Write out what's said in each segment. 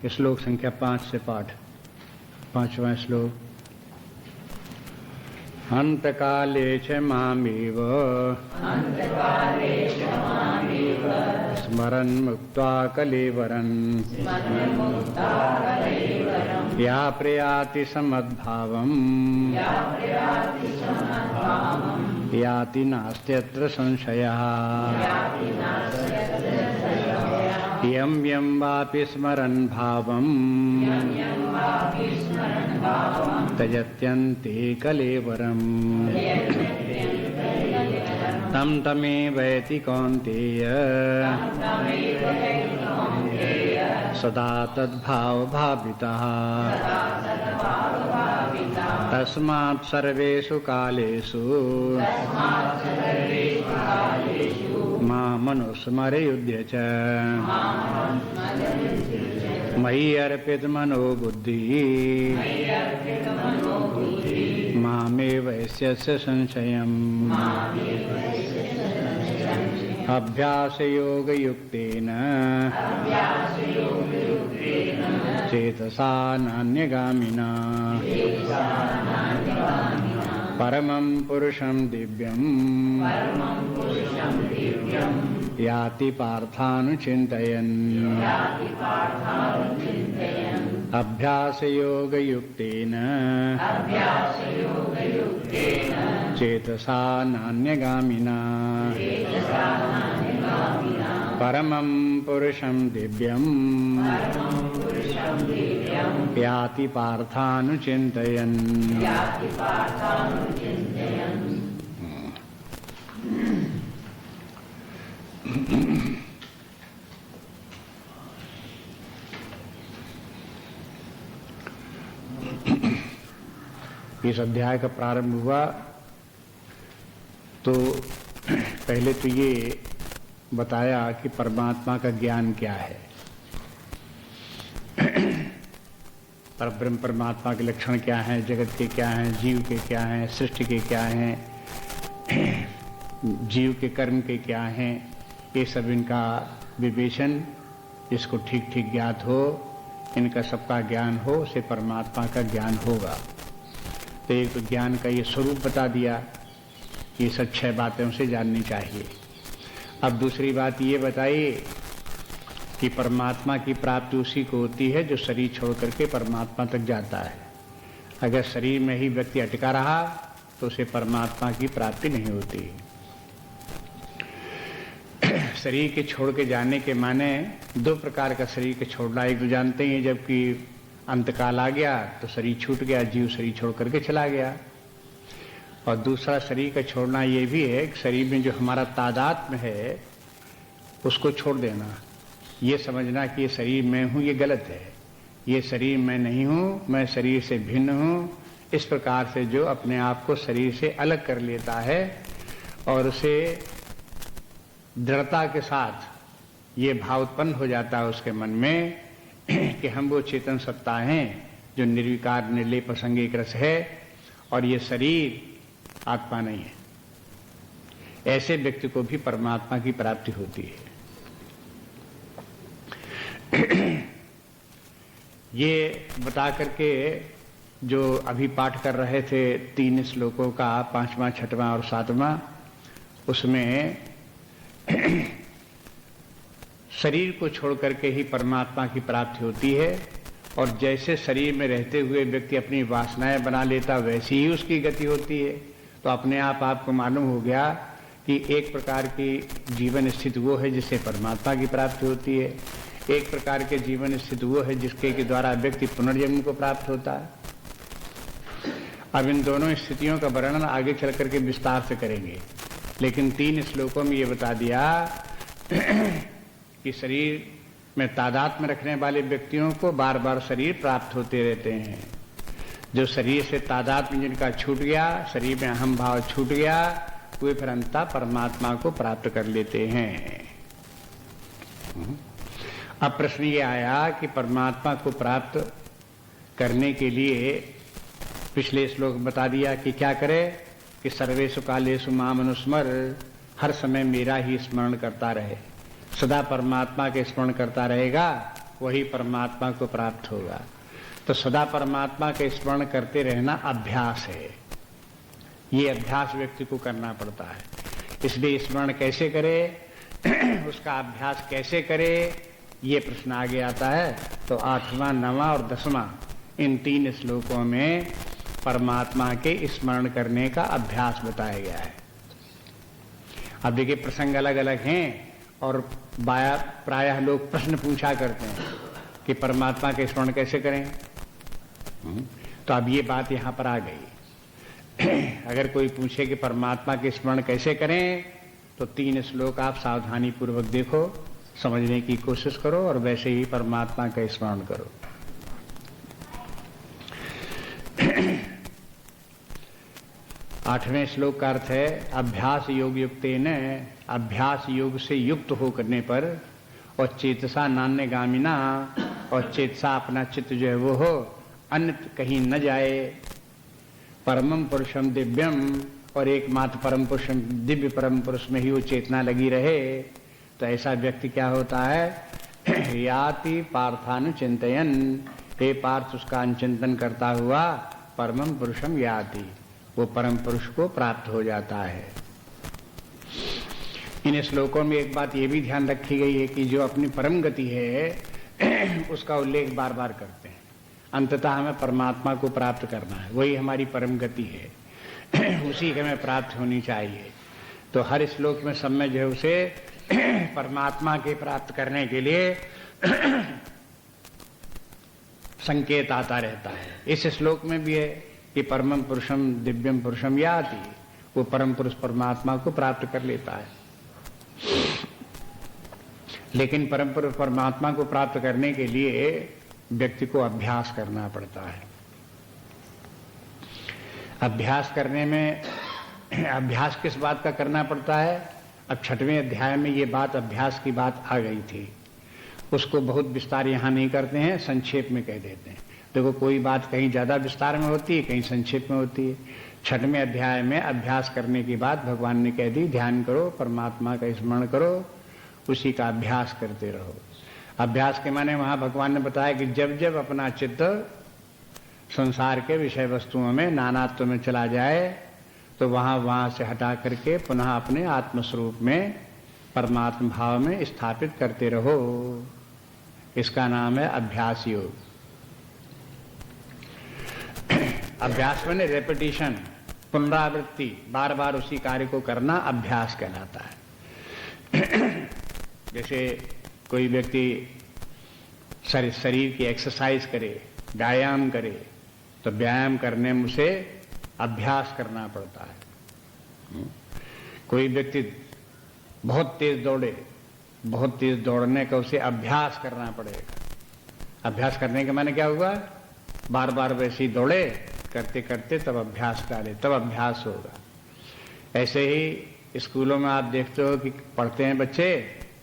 श्लोक संख्या 5 से पाठ। 5वां श्लोक। अंतकाले च मामेव स्मरन् मुक्त्वा कलेवरन् या प्रयाति समद्भावम् याति नास्त्यत्र संशयः। यं यं वापि स्मरन् भावम् त्यजत्यन्ते कलेवरम् तं तमेवैति कौन्तेय सदा तद्भावभावितः। तस्मात् सर्वेषु कालेषु मामनुस्मरयुध्य च। मयि अर्पित मनो बुद्धि मामेव यस्य संशयम्। अभ्यास योग युक्तेन चेतसा नान्यगामिना परमं पुरुषं दिव्यं याति पार्थानुचिन्तयन्। अभ्यास योग युक्तेन चेतसा नान्यगामिना परमं पुरुषं दिव्यं याति पार्थानुचिन्तयन्। इस अध्याय का प्रारंभ हुआ तो पहले तो ये बताया कि परमात्मा का ज्ञान क्या है, परब्रह्म परमात्मा के लक्षण क्या हैं, जगत के क्या हैं, जीव के क्या हैं, सृष्टि के क्या हैं, जीव के कर्म के क्या हैं, ये सब इनका विवेचन जिसको ठीक ठीक ज्ञात हो, इनका सबका ज्ञान हो, उसे परमात्मा का ज्ञान होगा। तो एक तो ज्ञान का ये स्वरूप बता दिया, ये सब 6 बातें उसे जाननी चाहिए। अब दूसरी बात ये बताइए कि परमात्मा की प्राप्ति उसी को होती है जो शरीर छोड़ करके परमात्मा तक जाता है। अगर शरीर में ही व्यक्ति अटका रहा तो उसे परमात्मा की प्राप्ति नहीं होती। शरीर के छोड़ के जाने के माने 2 प्रकार का शरीर के छोड़ना। एक तो जानते हैं जबकि अंतकाल आ गया तो शरीर छूट गया, जीव शरीर छोड़ करके चला गया। और दूसरा शरीर का छोड़ना ये भी है कि शरीर में जो हमारा तादात्म्य है उसको छोड़ देना, ये समझना कि ये शरीर मैं हूँ, ये गलत है। ये शरीर मैं नहीं हूँ, मैं शरीर से भिन्न हूँ। इस प्रकार से जो अपने आप को शरीर से अलग कर लेता है और उसे दृढ़ता के साथ ये भाव उत्पन्न हो जाता है उसके मन में कि हम वो चेतन सत्ता हैं जो निर्विकार निर्लेप असंग रस है और ये शरीर आत्मा नहीं है। ऐसे व्यक्ति को भी परमात्मा की प्राप्ति होती है। ये बता करके जो अभी पाठ कर रहे थे 3 श्लोकों का 5वां, 6वां और 7वां, उसमें शरीर को छोड़ करके ही परमात्मा की प्राप्ति होती है और जैसे शरीर में रहते हुए व्यक्ति अपनी वासनाएं बना लेता वैसी ही उसकी गति होती है। तो अपने आप आपको मालूम हो गया कि एक प्रकार की जीवन स्थिति वो है जिससे परमात्मा की प्राप्ति होती है, एक प्रकार के जीवन स्थिति वो है जिसके के द्वारा व्यक्ति पुनर्जन्म को प्राप्त होता है। अब इन दोनों स्थितियों का वर्णन आगे चल करके विस्तार से करेंगे, लेकिन 3 श्लोकों में ये बता दिया कि शरीर में तादात्म्य रखने वाले व्यक्तियों को बार बार शरीर प्राप्त होते रहते हैं। जो शरीर से तादात्म्य जिनका छूट गया, शरीर में अहम भाव छूट गया, वे फिर अंततः परमात्मा को प्राप्त कर लेते हैं। अब प्रश्न ये आया कि परमात्मा को प्राप्त करने के लिए पिछले श्लोक बता दिया कि क्या करे कि सर्वेषु कालेषु माम अनुस्मर, हर समय मेरा ही स्मरण करता रहे, सदा परमात्मा के स्मरण करता रहेगा वही परमात्मा को प्राप्त होगा। तो सदा परमात्मा के स्मरण करते रहना अभ्यास है। ये अभ्यास व्यक्ति को करना पड़ता है। इसलिए स्मरण कैसे करे, उसका अभ्यास कैसे करे, ये प्रश्न आगे आता है। तो 8वां, 9वां और 10वां इन 3 श्लोकों में परमात्मा के स्मरण करने का अभ्यास बताया गया है। अब देखिए, प्रसंग अलग अलग हैं और प्रायः लोग प्रश्न पूछा करते हैं कि परमात्मा के स्मरण कैसे करें। तो अब ये बात यहां पर आ गई। अगर कोई पूछे कि परमात्मा के स्मरण कैसे करें, तो 3 श्लोक आप सावधानी पूर्वक देखो, समझने की कोशिश करो और वैसे ही परमात्मा का स्मरण करो। 8वें श्लोक का अर्थ है अभ्यास योग युक्तेन, अभ्यास योग से युक्त हो करने पर, और चेतसा नान्य गामिना, और चेतसा अपना चित्त जो है वो हो, अन्य कहीं न जाए, परमम पुरुषम दिव्यम, और एकमात्र परम पुरुषम दिव्य परम पुरुष में ही वो चेतना लगी रहे। तो ऐसा व्यक्ति क्या होता है, याति पार्थानुचिंतयन, हे पार्थ उसका अनुचिंतन करता हुआ परमम पुरुषम याति, वो परम पुरुष को प्राप्त हो जाता है। इन श्लोकों में एक बात ये भी ध्यान रखी गई है कि जो अपनी परम गति है उसका उल्लेख बार बार करते हैं। अंततः हमें परमात्मा को प्राप्त करना है, वही हमारी परम गति है, उसी के हमें प्राप्त होनी चाहिए। तो हर श्लोक में सब में जो है उसे परमात्मा के प्राप्त करने के लिए संकेत आता रहता है। इस श्लोक में भी है कि परमम पुरुषम दिव्यम पुरुषम याति, वो परम पुरुष परमात्मा को प्राप्त कर लेता है। लेकिन परम पुरुष परमात्मा को प्राप्त करने के लिए व्यक्ति को अभ्यास करना पड़ता है। अभ्यास करने में अभ्यास किस बात का करना पड़ता है? अब 6वें अध्याय में ये बात, अभ्यास की बात आ गई थी, उसको बहुत विस्तार यहां नहीं करते हैं, संक्षेप में कह देते हैं। देखो, कोई बात कहीं ज्यादा विस्तार में होती है, कहीं संक्षेप में होती है। 6वें अध्याय में अभ्यास करने की बात भगवान ने कह दी, ध्यान करो, परमात्मा का स्मरण करो, उसी का अभ्यास करते रहो। अभ्यास के माने वहां भगवान ने बताया कि जब जब अपना चित्त संसार के विषय वस्तुओं में नानात्व में चला जाए, तो वहां से हटा करके पुनः अपने आत्मस्वरूप में परमात्मा भाव में स्थापित करते रहो। इसका नाम है अभ्यास योग। अभ्यास माने रेपिटेशन, पुनरावृत्ति, बार बार उसी कार्य को करना अभ्यास कहलाता है। जैसे कोई व्यक्ति शरीर की एक्सरसाइज करे, व्यायाम करे, तो व्यायाम करने में उसे अभ्यास करना पड़ता है। कोई व्यक्ति बहुत तेज दौड़े, बहुत तेज दौड़ने का उसे अभ्यास करना पड़ेगा। अभ्यास करने के माने क्या हुआ? बार बार वैसे ही दौड़े, करते करते तब अभ्यास डाले, तब अभ्यास होगा। ऐसे ही स्कूलों में आप देखते हो कि पढ़ते हैं बच्चे,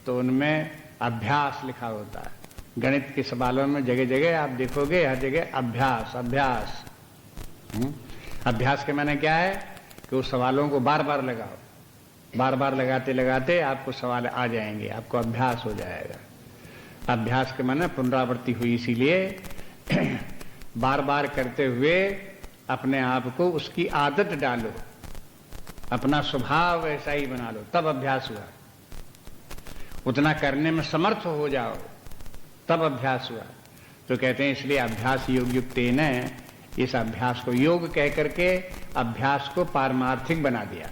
तो उनमें अभ्यास लिखा होता है। गणित के सवालों में जगह जगह आप देखोगे, हर जगह अभ्यास अभ्यास। अभ्यास के माने क्या है कि उस सवालों को बार बार लगाओ, बार बार लगाते लगाते आपको सवाल आ जाएंगे, आपको अभ्यास हो जाएगा। अभ्यास के माने पुनरावृत्ति हुई, इसीलिए बार बार करते हुए अपने आप को उसकी आदत डालो, अपना स्वभाव वैसा ही बना लो, तब अभ्यास हुआ। उतना करने में समर्थ हो जाओ, तब अभ्यास हुआ। तो कहते हैं इसलिए अभ्यास योग युक्तेन, इस अभ्यास को योग कह करके अभ्यास को पारमार्थिक बना दिया।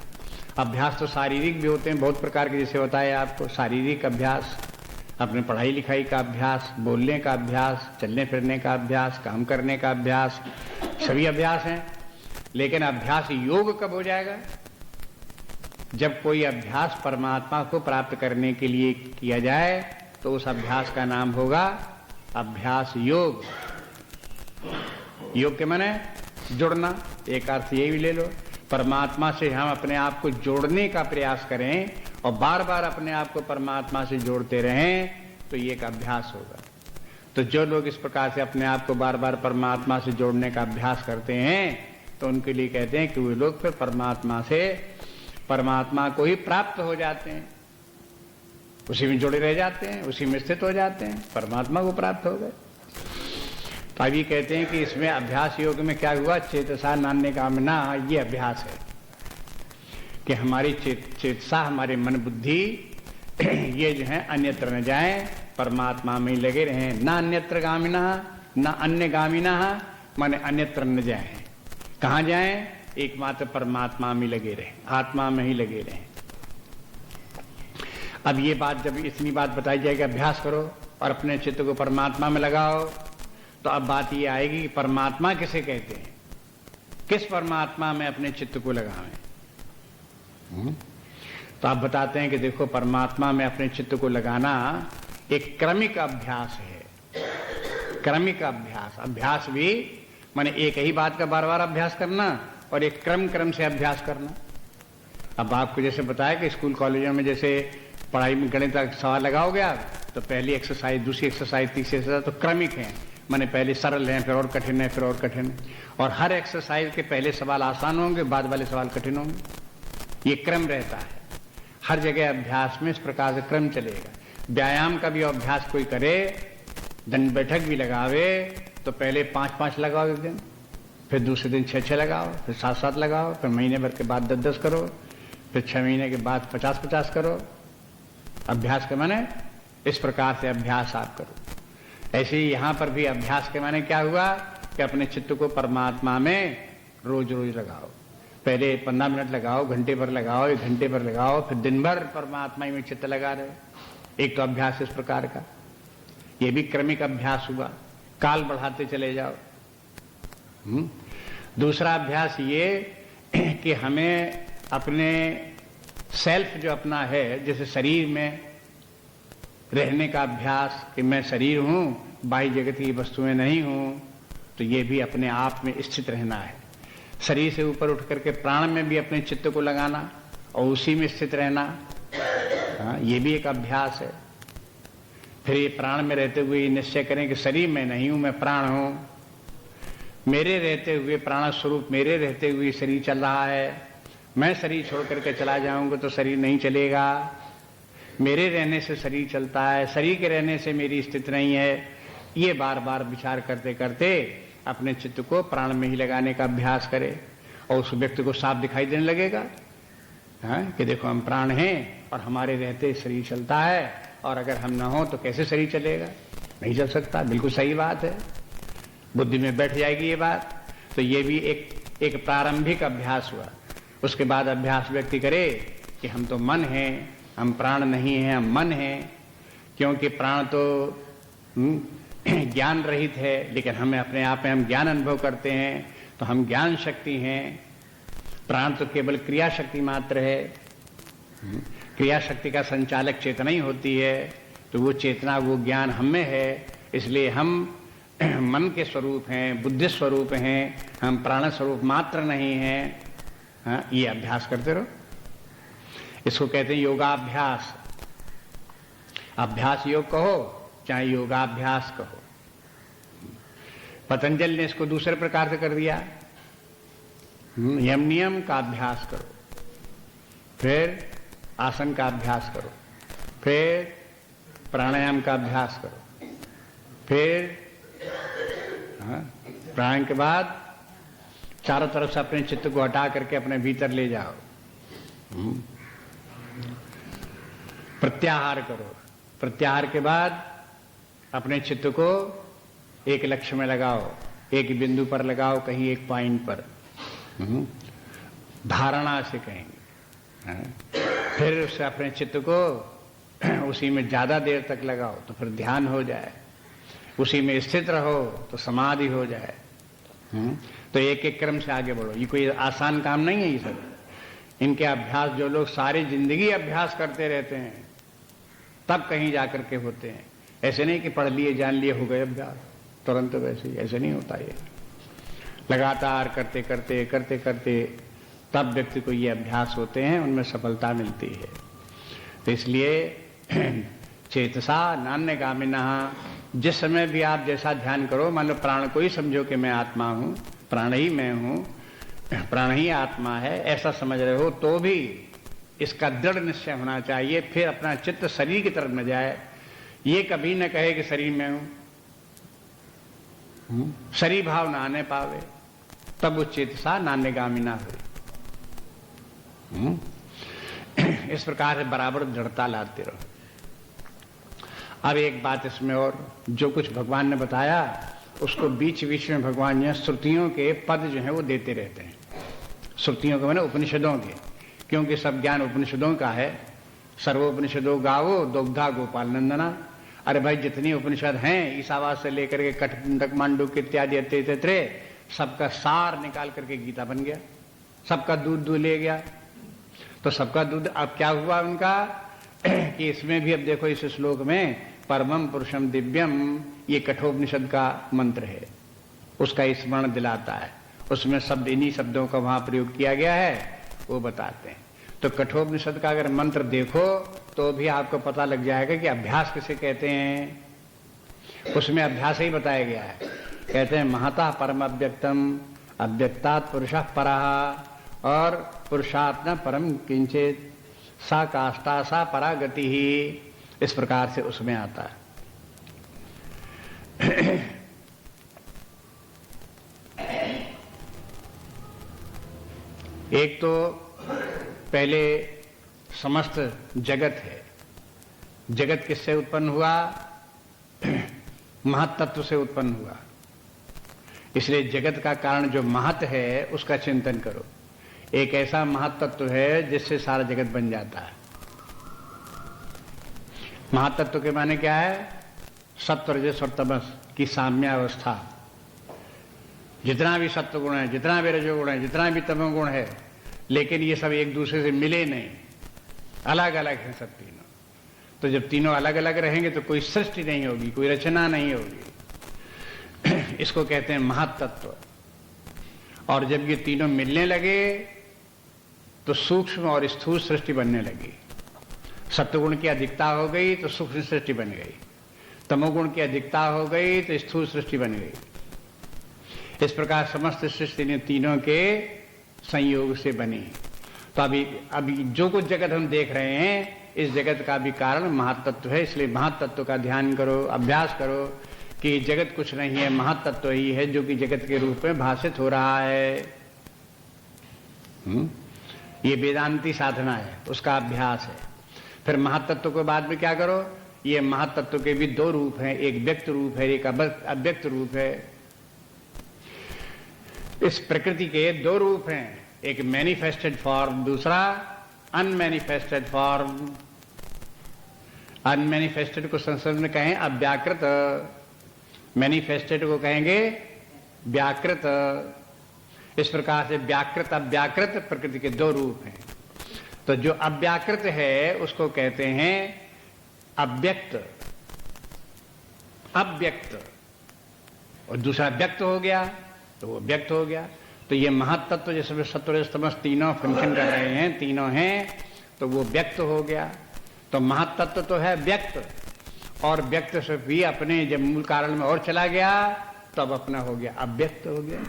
अभ्यास तो शारीरिक भी होते हैं बहुत प्रकार के, जैसे बताया आपको, शारीरिक अभ्यास, अपने पढ़ाई लिखाई का अभ्यास, बोलने का अभ्यास, चलने फिरने का अभ्यास, काम करने का अभ्यास, सभी अभ्यास हैं। लेकिन अभ्यास योग कब हो जाएगा? जब कोई अभ्यास परमात्मा को प्राप्त करने के लिए किया जाए, तो उस अभ्यास का नाम होगा अभ्यास योग। योग के माने जुड़ना, एक अर्थ ये भी ले लो, परमात्मा से हम अपने आप को जोड़ने का प्रयास करें और बार बार अपने आप को परमात्मा से जोड़ते रहें, तो ये एक अभ्यास होगा। तो जो लोग इस प्रकार से अपने आप को बार बार परमात्मा से जोड़ने का अभ्यास करते हैं, तो उनके लिए कहते हैं कि वे लोग फिर परमात्मा को ही प्राप्त हो जाते हैं। उसी में जुड़े रह जाते हैं, उसी में स्थित हो जाते हैं, परमात्मा को प्राप्त हो गए। तो अभी कहते हैं कि इसमें अभ्यास योग में क्या हुआ, चेतसा नान्य कामना, ये अभ्यास है कि हमारी चेतसा, हमारे मन बुद्धि ये जो है अन्यत्र न जाए, परमात्मा में ही लगे रहे। न अन्यत्र गामिना न अन्य गामिना, माने अन्यत्र न जाए। कहाँ जाए? एकमात्र परमात्मा में लगे रहे, आत्मा में ही लगे रहे। अब ये बात, जब इतनी बात बताई जाएगी अभ्यास करो और अपने चित्त को परमात्मा में लगाओ, तो अब बात ये आएगी कि परमात्मा किसे कहते हैं, किस परमात्मा में अपने चित्त को लगावें। तो आप बताते हैं कि देखो, परमात्मा में अपने चित्त को लगाना एक क्रमिक अभ्यास है। क्रमिक अभ्यास, अभ्यास भी माने एक ही बात का बार बार अभ्यास करना और एक क्रम से अभ्यास करना। अब आपको जैसे बताया कि स्कूल कॉलेजों में जैसे पढ़ाई में गणित का सवाल लगाओगे आप, तो पहली एक्सरसाइज, दूसरी एक्सरसाइज, तीसरी एक्सरसाइज, तो क्रमिक है, माने पहले सरल हैं, फिर और कठिन है, फिर और कठिन है। और हर एक्सरसाइज के पहले सवाल आसान होंगे, बाद वाले सवाल कठिन होंगे। ये क्रम रहता है हर जगह। अभ्यास में इस प्रकार से क्रम चलेगा। व्यायाम का भी अभ्यास कोई करे, दंड बैठक भी लगावे, तो पहले 5-5 लगाओ एक दिन, फिर दूसरे दिन 6-6 लगाओ, फिर 7-7 लगाओ, फिर महीने भर के बाद 10-10 करो, फिर 6 महीने के बाद 50-50 करो। अभ्यास के माने इस प्रकार से अभ्यास आप करो। ऐसे ही यहां पर भी अभ्यास के माने क्या हुआ कि अपने चित्त को परमात्मा में रोज रोज लगाओ। पहले 15 मिनट लगाओ, घंटे भर लगाओ, 1 घंटे भर लगाओ, फिर दिन भर परमात्मा में चित्त लगा रहे। एक तो अभ्यास इस प्रकार का, ये भी क्रमिक अभ्यास हुआ। काल बढ़ाते चले जाओ। दूसरा अभ्यास ये कि हमें अपने सेल्फ जो अपना है, जैसे शरीर में रहने का अभ्यास कि मैं शरीर हूं, बाह्य जगत की वस्तुएं नहीं हूं, तो ये भी अपने आप में स्थित रहना है। शरीर से ऊपर उठ करके प्राण में भी अपने चित्त को लगाना और उसी में स्थित रहना, ये भी एक अभ्यास है। फिर ये प्राण में रहते हुए निश्चय करें कि शरीर में नहीं हूं, मैं प्राण हूं। मेरे रहते हुए, प्राण स्वरूप मेरे रहते हुए शरीर चल रहा है। मैं शरीर छोड़ करके चला जाऊंगा तो शरीर नहीं चलेगा। मेरे रहने से शरीर चलता है, शरीर के रहने से मेरी स्थिति नहीं है। ये बार बार विचार करते करते अपने चित्त को प्राण में ही लगाने का अभ्यास करे और उस व्यक्ति को साफ दिखाई देने लगेगा कि देखो हम प्राण हैं और हमारे रहते शरीर चलता है, और अगर हम ना हो तो कैसे शरीर चलेगा, नहीं चल सकता। बिल्कुल सही बात है, बुद्धि में बैठ जाएगी ये बात। तो ये भी एक प्रारंभिक अभ्यास हुआ। उसके बाद अभ्यास व्यक्ति करे कि हम तो मन हैं, हम प्राण नहीं हैं, हम मन हैं। क्योंकि प्राण तो ज्ञान रहित है, लेकिन हमें अपने आप में हम ज्ञान अनुभव करते हैं, तो हम ज्ञान शक्ति हैं। प्राण तो केवल क्रिया शक्ति मात्र है। क्रिया शक्ति का संचालक चेतना ही होती है, तो वो चेतना, वो ज्ञान हम में है। इसलिए हम मन के स्वरूप हैं, बुद्धि स्वरूप हैं, हम प्राण स्वरूप मात्र नहीं हैं। ये अभ्यास करते रहो। इसको कहते हैं योगाभ्यास। अभ्यास योग कहो चाहे योगाभ्यास कहो। पतंजलि ने इसको दूसरे प्रकार से कर दिया। यम नियम का अभ्यास करो, फिर आसन का अभ्यास करो, फिर प्राणायाम का अभ्यास करो, फिर प्राणायाम के बाद चारों तरफ से अपने चित्त को हटा करके अपने भीतर ले जाओ। प्रत्याहार करो। प्रत्याहार के बाद अपने चित्त को एक लक्ष्य में लगाओ, एक बिंदु पर लगाओ, कहीं एक पॉइंट पर। धारणा से कहेंगे। फिर उससे अपने चित्त को उसी में ज्यादा देर तक लगाओ तो फिर ध्यान हो जाए। उसी में स्थित रहो तो समाधि हो जाए। तो एक एक क्रम से आगे बढ़ो। ये कोई आसान काम नहीं है। ये सब इनके अभ्यास जो लोग सारी जिंदगी अभ्यास करते रहते हैं, तब कहीं जाकर के होते हैं। ऐसे नहीं कि पढ़ लिए, जान लिए, हो गए अभ्यास तुरंत। वैसे ही ऐसे नहीं होता। ये लगातार करते करते करते करते तब व्यक्ति को ये अभ्यास होते हैं, उनमें सफलता मिलती है। तो इसलिए चेतसा नान्य गामिना, जिस समय भी आप जैसा ध्यान करो, मान लो प्राण को ही समझो कि मैं आत्मा हूं, प्राण ही मैं हूं, प्राण ही आत्मा है, ऐसा समझ रहे हो, तो भी इसका दृढ़ निश्चय होना चाहिए। फिर अपना चित्त शरीर की तरफ न जाए, ये कभी न कहे कि शरीर में हूं, शरीर भाव ना आने पावे, तब वो चेतसा नान्यगामी ना हो। इस प्रकार से बराबर दृढ़ता लाते रहो। अब एक बात इसमें और, जो कुछ भगवान ने बताया उसको बीच बीच में भगवान यहाँ श्रुतियों के पद जो हैं वो देते रहते हैं। श्रुतियों के माने उपनिषदों के, क्योंकि सब ज्ञान उपनिषदों का है। सर्वोपनिषदों गावो दुग्धा गोपाल नंदना। अरे भाई, जितनी उपनिषद हैं ईसावास से लेकर के कठमुंडक मांडुक्य इत्यादि इत्यादि, सबका सार निकाल करके गीता बन गया। सबका दूध ले गया। तो सबका दूध अब क्या हुआ उनका कि इसमें भी अब देखो इस श्लोक में परमम पुरुषम दिव्यम, ये कठोपनिषद का मंत्र है, उसका स्मरण दिलाता है। उसमें शब्द, इन्हीं शब्दों का वहां प्रयोग किया गया है, वो बताते हैं। तो कठोपनिषद का अगर मंत्र देखो तो भी आपको पता लग जाएगा कि अभ्यास किसे कहते हैं। उसमें अभ्यास ही बताया गया है। कहते हैं महता परम अव्यक्तम, अव्यक्तात् पुरुषः परः, और पुरुषात् न परम किंचित, सा काष्ठा सा परागति ही। इस प्रकार से उसमें आता है। एक तो पहले समस्त जगत है। जगत किससे उत्पन्न हुआ? महत्तत्व से उत्पन्न हुआ। इसलिए जगत का कारण जो महत है उसका चिंतन करो। एक ऐसा महत्तत्व है जिससे सारा जगत बन जाता है। महत्तत्व के माने क्या है? सत्व रजस और तमस की साम्यावस्था। जितना भी सत्व गुण है, जितना भी रजोगुण है, जितना भी तमोगुण है, लेकिन ये सब एक दूसरे से मिले नहीं, अलग अलग हैं सब तीनों। तो जब तीनों अलग अलग रहेंगे तो कोई सृष्टि नहीं होगी, कोई रचना नहीं होगी। इसको कहते हैं महत्तत्व। और जब ये तीनों मिलने लगे तो सूक्ष्म और स्थूल सृष्टि बनने लगी। सत्वगुण की अधिकता हो गई तो सूक्ष्म सृष्टि बन गई, तमोगुण की अधिकता हो गई तो स्थूल सृष्टि बन गई। इस प्रकार समस्त सृष्टि ने तीनों के संयोग से बनी। तो अभी जो कुछ जगत हम देख रहे हैं, इस जगत का भी कारण महत्तत्व है। इसलिए महत्तत्व का ध्यान करो, अभ्यास करो कि जगत कुछ नहीं है, महत्तत्व ही है जो कि जगत के रूप में भाषित हो रहा है। ये वेदांती साधना है, उसका अभ्यास है। फिर महत्तत्व के बाद में क्या करो? ये महत्तत्व के भी दो रूप हैं, एक व्यक्त रूप है, एक अव्यक्त रूप है। इस प्रकृति के दो रूप हैं, एक मैनिफेस्टेड फॉर्म, दूसरा अनमैनिफेस्टेड फॉर्म। अनमैनिफेस्टेड को संस्कृत में कहें अव्याकृत, मैनिफेस्टेड को कहेंगे व्याकृत। इस प्रकार से व्याकृत अव्याकृत प्रकृति के दो रूप हैं। तो जो अव्याकृत है उसको कहते हैं अव्यक्त, अव्यक्त, और दूसरा व्यक्त हो गया तो वो व्यक्त हो गया। तो ये महत्तत्व जिसमें सत्व रजस तमस तीनों फंक्शन कर रहे हैं, तीनों हैं, तो वो व्यक्त हो गया। तो महत्तत्व तो है व्यक्त, और व्यक्त से भी अपने जब मूल कारण में और चला गया तब अपना हो गया अव्यक्त हो गया।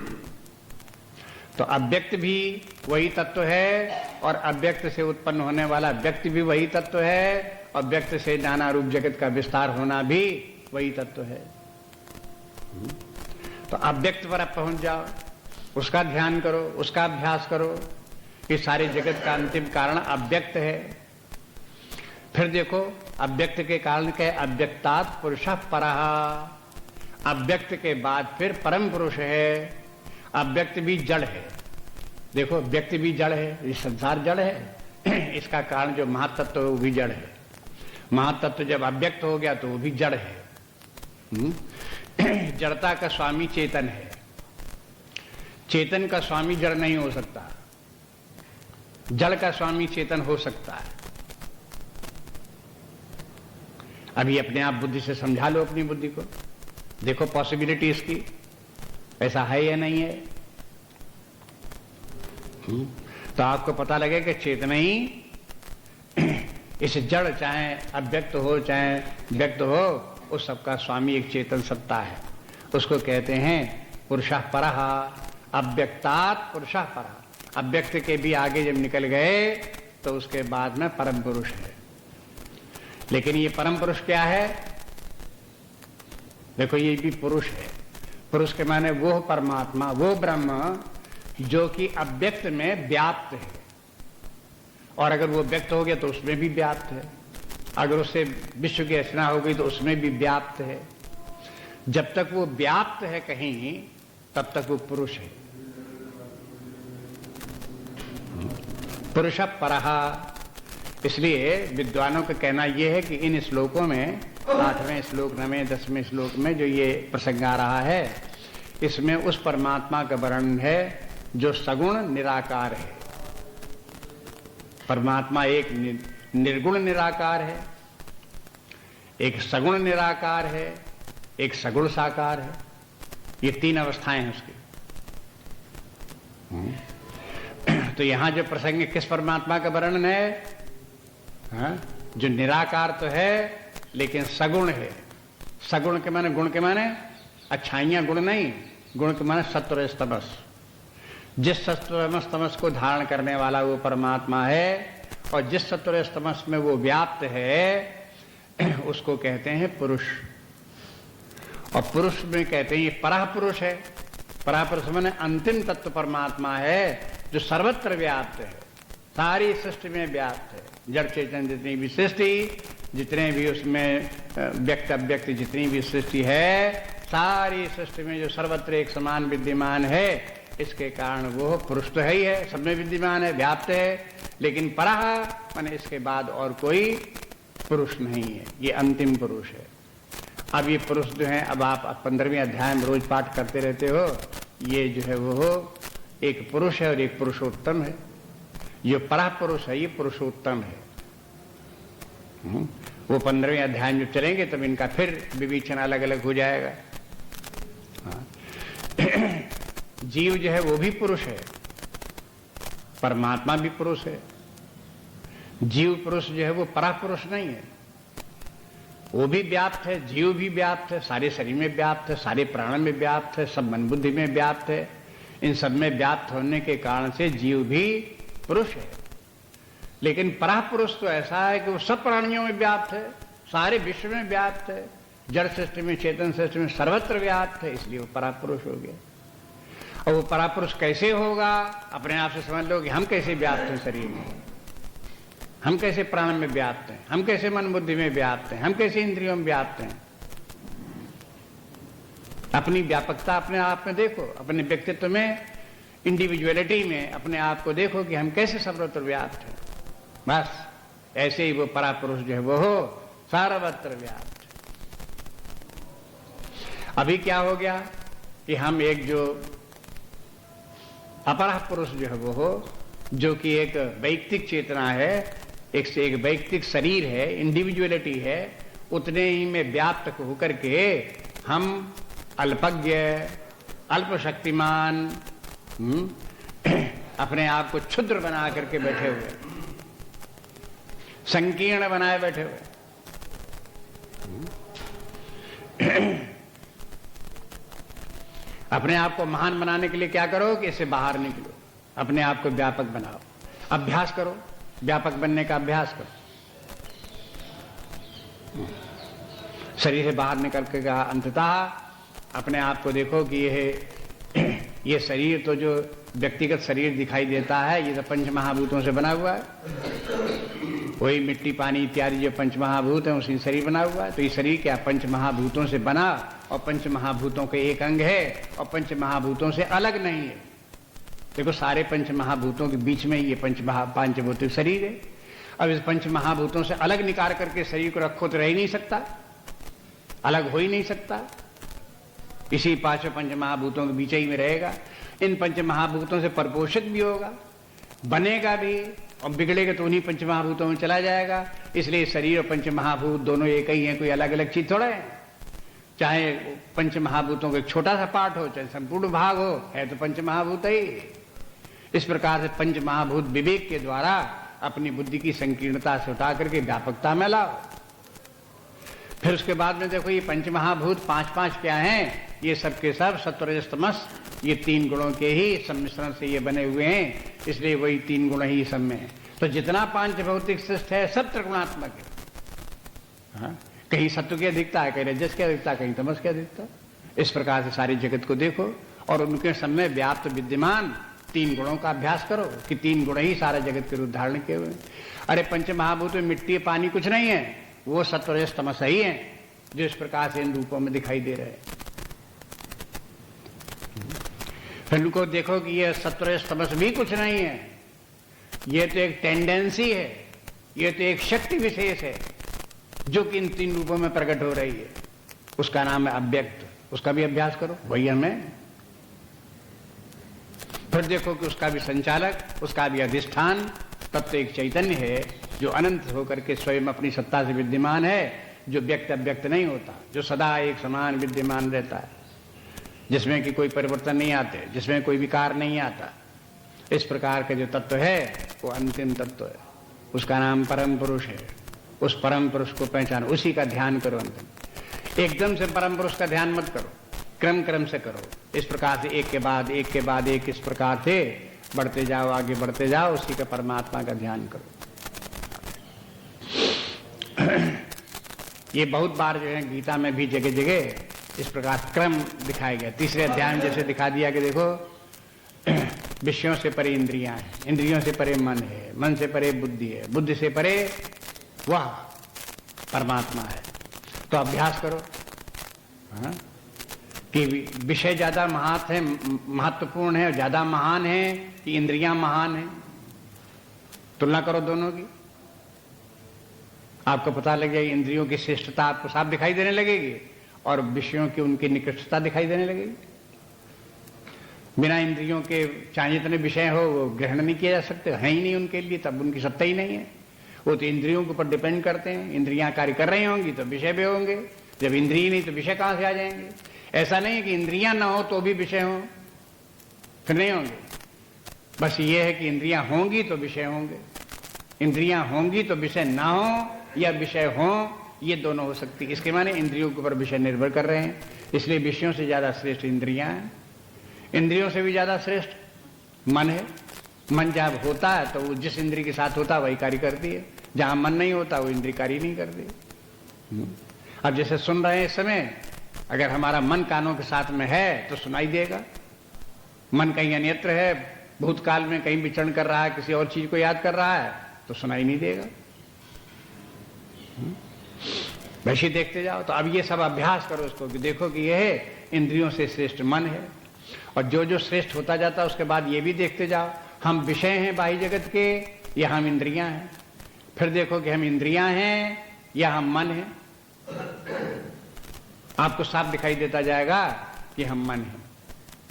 तो अव्यक्त भी वही तत्व है, और अव्यक्त से उत्पन्न होने वाला व्यक्त भी वही तत्व है, और व्यक्त से नाना रूप जगत का विस्तार होना भी वही तत्व है। तो अव्यक्त पर आप पहुंच जाओ, उसका ध्यान करो, उसका अभ्यास करो कि सारे जगत का अंतिम कारण अव्यक्त है। फिर देखो अव्यक्त के कारण के अव्यक्तात् पुरुषः परः। अव्यक्त के बाद फिर परम पुरुष है। अव्यक्त भी जड़ है। देखो व्यक्त भी जड़ है, ये संसार जड़ है। इसका कारण जो महत्तत्व है वो भी जड़ है। महत्तत्व जब अव्यक्त हो गया तो वो भी जड़ है। जड़ता का स्वामी चेतन है। चेतन का स्वामी जड़ नहीं हो सकता, जड़ का स्वामी चेतन हो सकता है। अभी अपने आप बुद्धि से समझा लो अपनी बुद्धि को, देखो पॉसिबिलिटी इसकी, ऐसा है या नहीं है। तो आपको पता लगे कि चेतना ही इस जड़, चाहे अव्यक्त हो चाहे व्यक्त हो, उस सबका स्वामी एक चेतन सत्ता है। उसको कहते हैं पुरुषः परः। अव्यक्तात् पुरुषः परः। अव्यक्त के भी आगे जब निकल गए तो उसके बाद में परम पुरुष है। लेकिन ये परम पुरुष क्या है? देखो, ये भी पुरुष है। पुरुष के माने वो परमात्मा, वो ब्रह्म जो कि अव्यक्त में व्याप्त है, और अगर वो व्यक्त हो गया तो उसमें भी व्याप्त है, अगर उससे विश्व की रचना हो गई तो उसमें भी व्याप्त है। जब तक वो व्याप्त है कहीं, तब तक वो पुरुष है। पुरुष परः। इसलिए विद्वानों का कहना यह है कि इन श्लोकों में, 8वें श्लोक, 9वें, 10वें श्लोक में जो ये प्रसंग आ रहा है, इसमें उस परमात्मा का वर्णन है जो सगुण निराकार है। परमात्मा एक निर्गुण निराकार है, एक सगुण निराकार है, एक सगुण साकार है। ये 3 अवस्थाएं हैं उसकी। तो यहां जो प्रसंग है, किस परमात्मा का वर्णन है? जो निराकार तो है लेकिन सगुण है। सगुण के माने, गुण के माने अच्छाइयां, गुण नहीं, गुण के माने सत्व रजस तमस। जिस सत्व रजस तमस को धारण करने वाला वो परमात्मा है, और जिस सत्व रजस तमस में वो व्याप्त है, उसको कहते हैं पुरुष। और पुरुष में कहते हैं ये परः पुरुष है। परः पुरुष माने अंतिम तत्व परमात्मा है जो सर्वत्र व्याप्त है, सारी सृष्टि में व्याप्त है। जड़ चेतन जितनी भी सृष्टि, जितने भी उसमें व्यक्त अव्यक्त जितनी भी सृष्टि है, सारी सृष्टि में जो सर्वत्र एक समान विद्यमान है, इसके कारण वो पुरुष तो है ही है, सब में विद्यमान है, व्याप्त है। लेकिन परः माने इसके बाद और कोई पुरुष नहीं है, ये अंतिम पुरुष है। अब ये पुरुष जो है, अब आप 15वें अध्याय में रोज पाठ करते रहते हो, ये जो है वो एक पुरुष है और एक पुरुषोत्तम है। ये परः पुरुष है, ये पुरुषोत्तम है। वो 15वें अध्याय में चलेंगे तब इनका फिर विवेचन अलग अलग हो जाएगा। जीव जो है वो भी पुरुष है, परमात्मा भी पुरुष है। जीव पुरुष जो है वो परः पुरुष नहीं है, वो भी व्याप्त है, जीव भी व्याप्त है, सारे शरीर में व्याप्त है, सारे प्राण में व्याप्त है, सब मन बुद्धि में व्याप्त है। इन सब में व्याप्त होने के कारण से जीव भी पुरुष है। लेकिन परः पुरुष तो ऐसा है कि वो सब प्राणियों में व्याप्त है, सारे विश्व में व्याप्त है, जड़ सृष्टि में, चेतन सृष्टि में सर्वत्र व्याप्त है, इसलिए वो परः पुरुष हो गया। और वो परः पुरुष कैसे होगा? अपने आप से समझ लो कि हम कैसे व्याप्त हैं शरीर में, हम कैसे प्राण में व्याप्त हैं, हम कैसे मन बुद्धि में व्याप्त हैं, हम कैसे इंद्रियों में व्याप्त हैं। अपनी व्यापकता अपने आप में देखो, अपने व्यक्तित्व में, इंडिविजुअलिटी में अपने आप को देखो कि हम कैसे सर्वत्र व्याप्त हैं। बस ऐसे ही वो परः पुरुष जो है वो हो सर्वत्र व्याप्त। अभी क्या हो गया कि हम एक जो अपरः पुरुष जो है वो हो, जो कि एक वैयक्तिक चेतना है, एक से एक वैयक्तिक शरीर है, इंडिविजुअलिटी है, उतने ही में व्याप्त होकर के हम अल्पज्ञ, अल्पशक्तिमान, अपने आप को क्षुद्र बना करके बैठे हुए, संकीर्ण बनाए बैठे हुए। अपने आप को महान बनाने के लिए क्या करो कि इससे बाहर निकलो, अपने आप को व्यापक बनाओ, अभ्यास करो, व्यापक बनने का अभ्यास करो। शरीर से बाहर निकल के कहा अंततः अपने आप को देखो कि ये शरीर तो जो व्यक्तिगत शरीर दिखाई देता है, ये तो पंच महाभूतों से बना हुआ है। वही मिट्टी, पानी इत्यादि जो पंच महाभूत है उसी शरीर बना हुआ है। तो ये शरीर क्या पंच महाभूतों से बना और पंच महाभूतों के एक अंग है और पंच महाभूतों से अलग नहीं है। देखो सारे पंच महाभूतों के बीच में ये पंचभौतिक शरीर है। अब इस पंच महाभूतों से अलग निकाल करके शरीर को रखो तो रह ही नहीं सकता, अलग हो ही नहीं सकता। इसी पांचों पंच महाभूतों के बीच ही में रहेगा। इन पंच महाभूतों से परिपोषित भी होगा, बनेगा भी, और बिगड़ेगा तो उन्हीं पंच महाभूतों में चला जाएगा। इसलिए शरीर और पंच महाभूत दोनों एक ही हैं, कोई अलग अलग चीज थोड़ा है। चाहे पंच महाभूतों का एक छोटा सा पार्ट हो, चाहे संपूर्ण भाग हो, है तो पंच महाभूत ही। इस प्रकार से पंच महाभूत विवेक के द्वारा अपनी बुद्धि की संकीर्णता से उठा करके व्यापकता में लाओ। फिर उसके बाद में देखो ये पंच महाभूत पांच क्या हैं? ये सब के सब सत्व रजस तमस, ये 3 गुणों के ही सम्मिश्रण से ये बने हुए हैं, इसलिए वही 3 गुण ही सब में है। तो जितना पांच भौतिक सृष्टि है सब त्रिगुणात्मक है। हाँ? कहीं सत्व की अधिकता है, कहीं रजस की अधिकता, कहीं तमस की अधिकता। इस प्रकार से सारे जगत को देखो और उनके समय व्याप्त विद्यमान तीन गुणों का अभ्यास करो कि तीन गुण ही सारे जगत के रूप धारण किए हुए। अरे पंच महाभूत में मिट्टी पानी कुछ नहीं है, वो सत्व रजस तमस ही है जो इस प्रकार से इन रूपों में दिखाई दे रहे हैं। फिर उनको देखो कि ये सत्व रजस तमस भी कुछ नहीं है, ये तो एक टेंडेंसी है, ये तो एक शक्ति विशेष है जो कि इन तीन रूपों में प्रकट हो रही है। उसका नाम है अव्यक्त, उसका भी अभ्यास करो, वही हमें। फिर देखो कि उसका भी संचालक, उसका भी अधिष्ठान तत्व एक चैतन्य है जो अनंत होकर के स्वयं अपनी सत्ता से विद्यमान है, जो व्यक्त अव्यक्त नहीं होता, जो सदा एक समान विद्यमान रहता है, जिसमें कि कोई परिवर्तन नहीं आते, जिसमें कोई विकार नहीं आता। इस प्रकार का जो तत्व है वो अंतिम तत्व है, उसका नाम परम पुरुष है। उस परम पुरुष को पहचानो, उसी का ध्यान करो। अंतिम एकदम से परम पुरुष का ध्यान मत करो, क्रम क्रम से करो। इस प्रकार से एक के बाद एक के बाद एक इस प्रकार से बढ़ते जाओ, आगे बढ़ते जाओ, उसी का परमात्मा का ध्यान करो। ये बहुत बार जो है गीता में भी जगह जगह इस प्रकार क्रम दिखाया गया। तीसरे अध्याय में जैसे दिखा दिया कि देखो विषयों से परे इंद्रियां हैं, इंद्रियों से परे मन है, मन से परे बुद्धि है, बुद्धि से परे वह परमात्मा है। तो अभ्यास करो। हाँ? कि विषय ज्यादा महत्वपूर्ण है, ज्यादा महान है कि इंद्रियां महान है। तुलना करो दोनों की, आपको पता लग जाएगी। इंद्रियों की श्रेष्ठता आपको साफ दिखाई देने लगेगी और विषयों की उनकी निकृष्टता दिखाई देने लगेगी। बिना इंद्रियों के चाहे जितने विषय हो वो ग्रहण नहीं किए जा सकते, है ही नहीं उनके लिए, तब उनकी सत्ता ही नहीं है। वो तो इंद्रियों के ऊपर डिपेंड करते हैं। इंद्रियां कार्य कर रही होंगी तो विषय भी होंगे, जब इंद्रिय नहीं तो विषय कहां से आ जाएंगे। ऐसा नहीं है कि इंद्रियां ना हो तो भी विषय हो, फिर नहीं होंगे। बस ये है कि इंद्रियां होंगी तो विषय होंगे, इंद्रियां होंगी तो विषय ना हो या विषय हो, ये दोनों हो सकती है। इसके माने इंद्रियों के ऊपर विषय निर्भर कर रहे हैं, इसलिए विषयों से ज्यादा श्रेष्ठ इंद्रियां हैं। इंद्रियों से भी ज्यादा श्रेष्ठ मन है। मन जब होता है तो वो जिस इंद्रिय के साथ होता है वही कार्य करती है, जहां मन नहीं होता वो इंद्रिय कार्य नहीं करती। अब जैसे सुन रहे हैं इस समय, अगर हमारा मन कानों के साथ में है तो सुनाई देगा। मन कहीं अन्यत्र है, भूतकाल में कहीं विचरण कर रहा है, किसी और चीज को याद कर रहा है तो सुनाई नहीं देगा। वैसे देखते जाओ। तो अब ये सब अभ्यास करो उसको कि देखो कि यह इंद्रियों से श्रेष्ठ मन है, और जो जो श्रेष्ठ होता जाता है उसके बाद ये भी देखते जाओ हम विषय हैं बाह्य जगत के या हम इंद्रियां हैं। फिर देखो कि हम इंद्रियां हैं या हम मन हैं। आपको साफ दिखाई देता जाएगा कि हम मन हैं,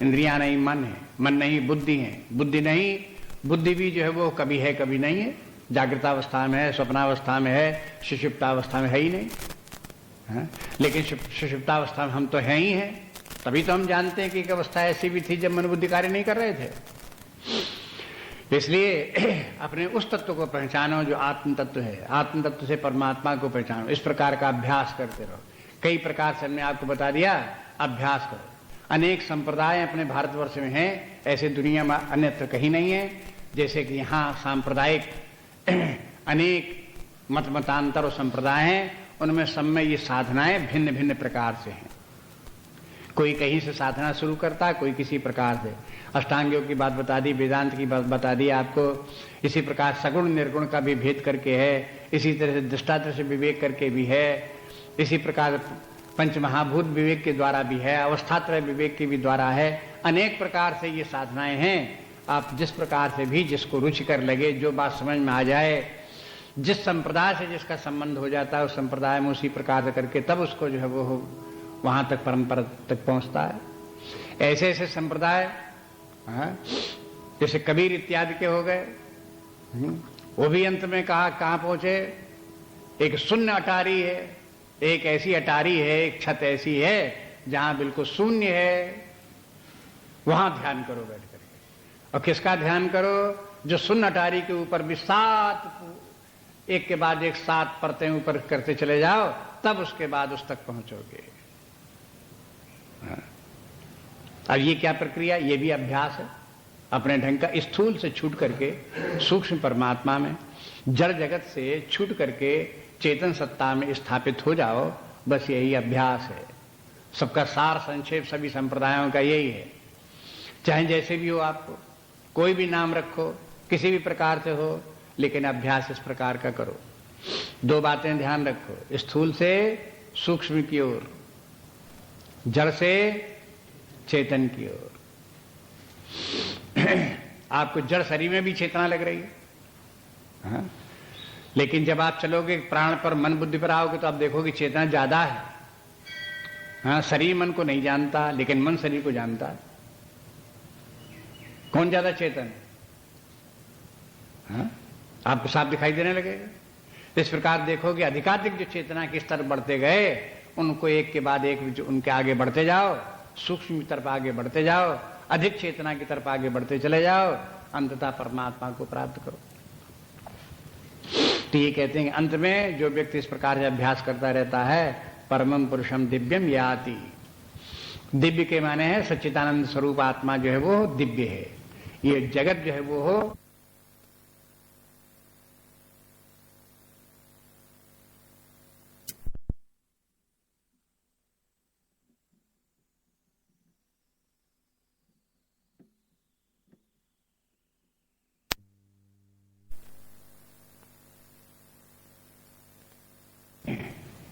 इंद्रियां नहीं मन है, मन नहीं बुद्धि है, बुद्धि नहीं, बुद्धि भी जो है वो कभी है कभी नहीं है, जागृतावस्था में है, स्वप्नावस्था में है, सुषुप्तावस्था में है ही नहीं है। लेकिन सुषुप्तावस्था में हम तो हैं ही हैं, तभी तो हम जानते हैं कि एक अवस्था ऐसी भी थी जब मन बुद्धि कार्य नहीं कर रहे थे। इसलिए अपने उस तत्व को पहचानो जो आत्म तत्व है, आत्म तत्व से परमात्मा को पहचानो। इस प्रकार का अभ्यास करते रहो। कई प्रकार से हमने आपको बता दिया, अभ्यास करो। अनेक संप्रदाय अपने भारतवर्ष में हैं, ऐसे दुनिया में अन्यत्र कहीं नहीं है। जैसे कि यहाँ सांप्रदायिक अनेक मतांतर और संप्रदाय हैं, उनमें सब में ये साधनाएं भिन्न भिन्न प्रकार से हैं। कोई कहीं से साधना शुरू करता है, कोई किसी प्रकार से। अष्टांग योग की बात बता दी, वेदांत की बात बता दी आपको। इसी प्रकार सगुण निर्गुण का भी भेद करके है, इसी तरह से दृष्टांत से विवेक करके भी है, इसी प्रकार पंच महाभूत विवेक के द्वारा भी है, अवस्थात्रय विवेक के भी द्वारा है। अनेक प्रकार से ये साधनाएं हैं। आप जिस प्रकार से भी जिसको रुचिकर लगे, जो बात समझ में आ जाए, जिस संप्रदाय से जिसका संबंध हो जाता है उस संप्रदाय में उसी प्रकार से करके तब उसको जो है वो वहां तक परंपरा तक पहुंचता है। ऐसे ऐसे संप्रदाय जैसे कबीर इत्यादि के हो गए, वो भी अंत में कहां पहुंचे, एक शून्य अटारी है, एक ऐसी अटारी है, एक छत ऐसी है जहां बिल्कुल शून्य है, वहां ध्यान करो बैठ करके। और किसका ध्यान करो? जो शून्य अटारी के ऊपर भी एक के बाद एक 7 परतें ऊपर करते चले जाओ, तब उसके बाद उस तक पहुंचोगे। अब ये क्या प्रक्रिया? ये भी अभ्यास है। अपने ढंग का स्थूल से छूट करके सूक्ष्म परमात्मा में, जड़ जगत से छूट करके चेतन सत्ता में स्थापित हो जाओ। बस यही अभ्यास है। सबका सार संक्षेप सभी संप्रदायों का यही है। चाहे जैसे भी हो, आपको कोई भी नाम रखो, किसी भी प्रकार से हो, लेकिन अभ्यास इस प्रकार का करो। दो बातें ध्यान रखो, स्थूल से सूक्ष्म की ओर, जड़ से चेतन की ओर। आपको जड़ शरीर में भी चेतना लग रही है, हाँ? लेकिन जब आप चलोगे प्राण पर, मन बुद्धि पर आओगे तो आप देखोगे चेतना ज्यादा है। हाँ, शरीर मन को नहीं जानता, लेकिन मन शरीर को जानता है। कौन ज्यादा चेतन है? हाँ? आपको साफ दिखाई देने लगेगा। इस प्रकार देखोगे अधिकाधिक जो चेतना के स्तर बढ़ते गए, उनको एक के बाद एक उनके आगे बढ़ते जाओ, सूक्ष्म की तरफ आगे बढ़ते जाओ, अधिक चेतना की तरफ आगे बढ़ते चले जाओ, अंततः परमात्मा को प्राप्त करो। तो ये कहते हैं कि अंत में जो व्यक्ति इस प्रकार से अभ्यास करता रहता है, परमम पुरुषम दिव्यम याति। दिव्य के माने है सच्चिदानंद स्वरूप आत्मा जो है वो दिव्य है। ये जगत जो है वो हो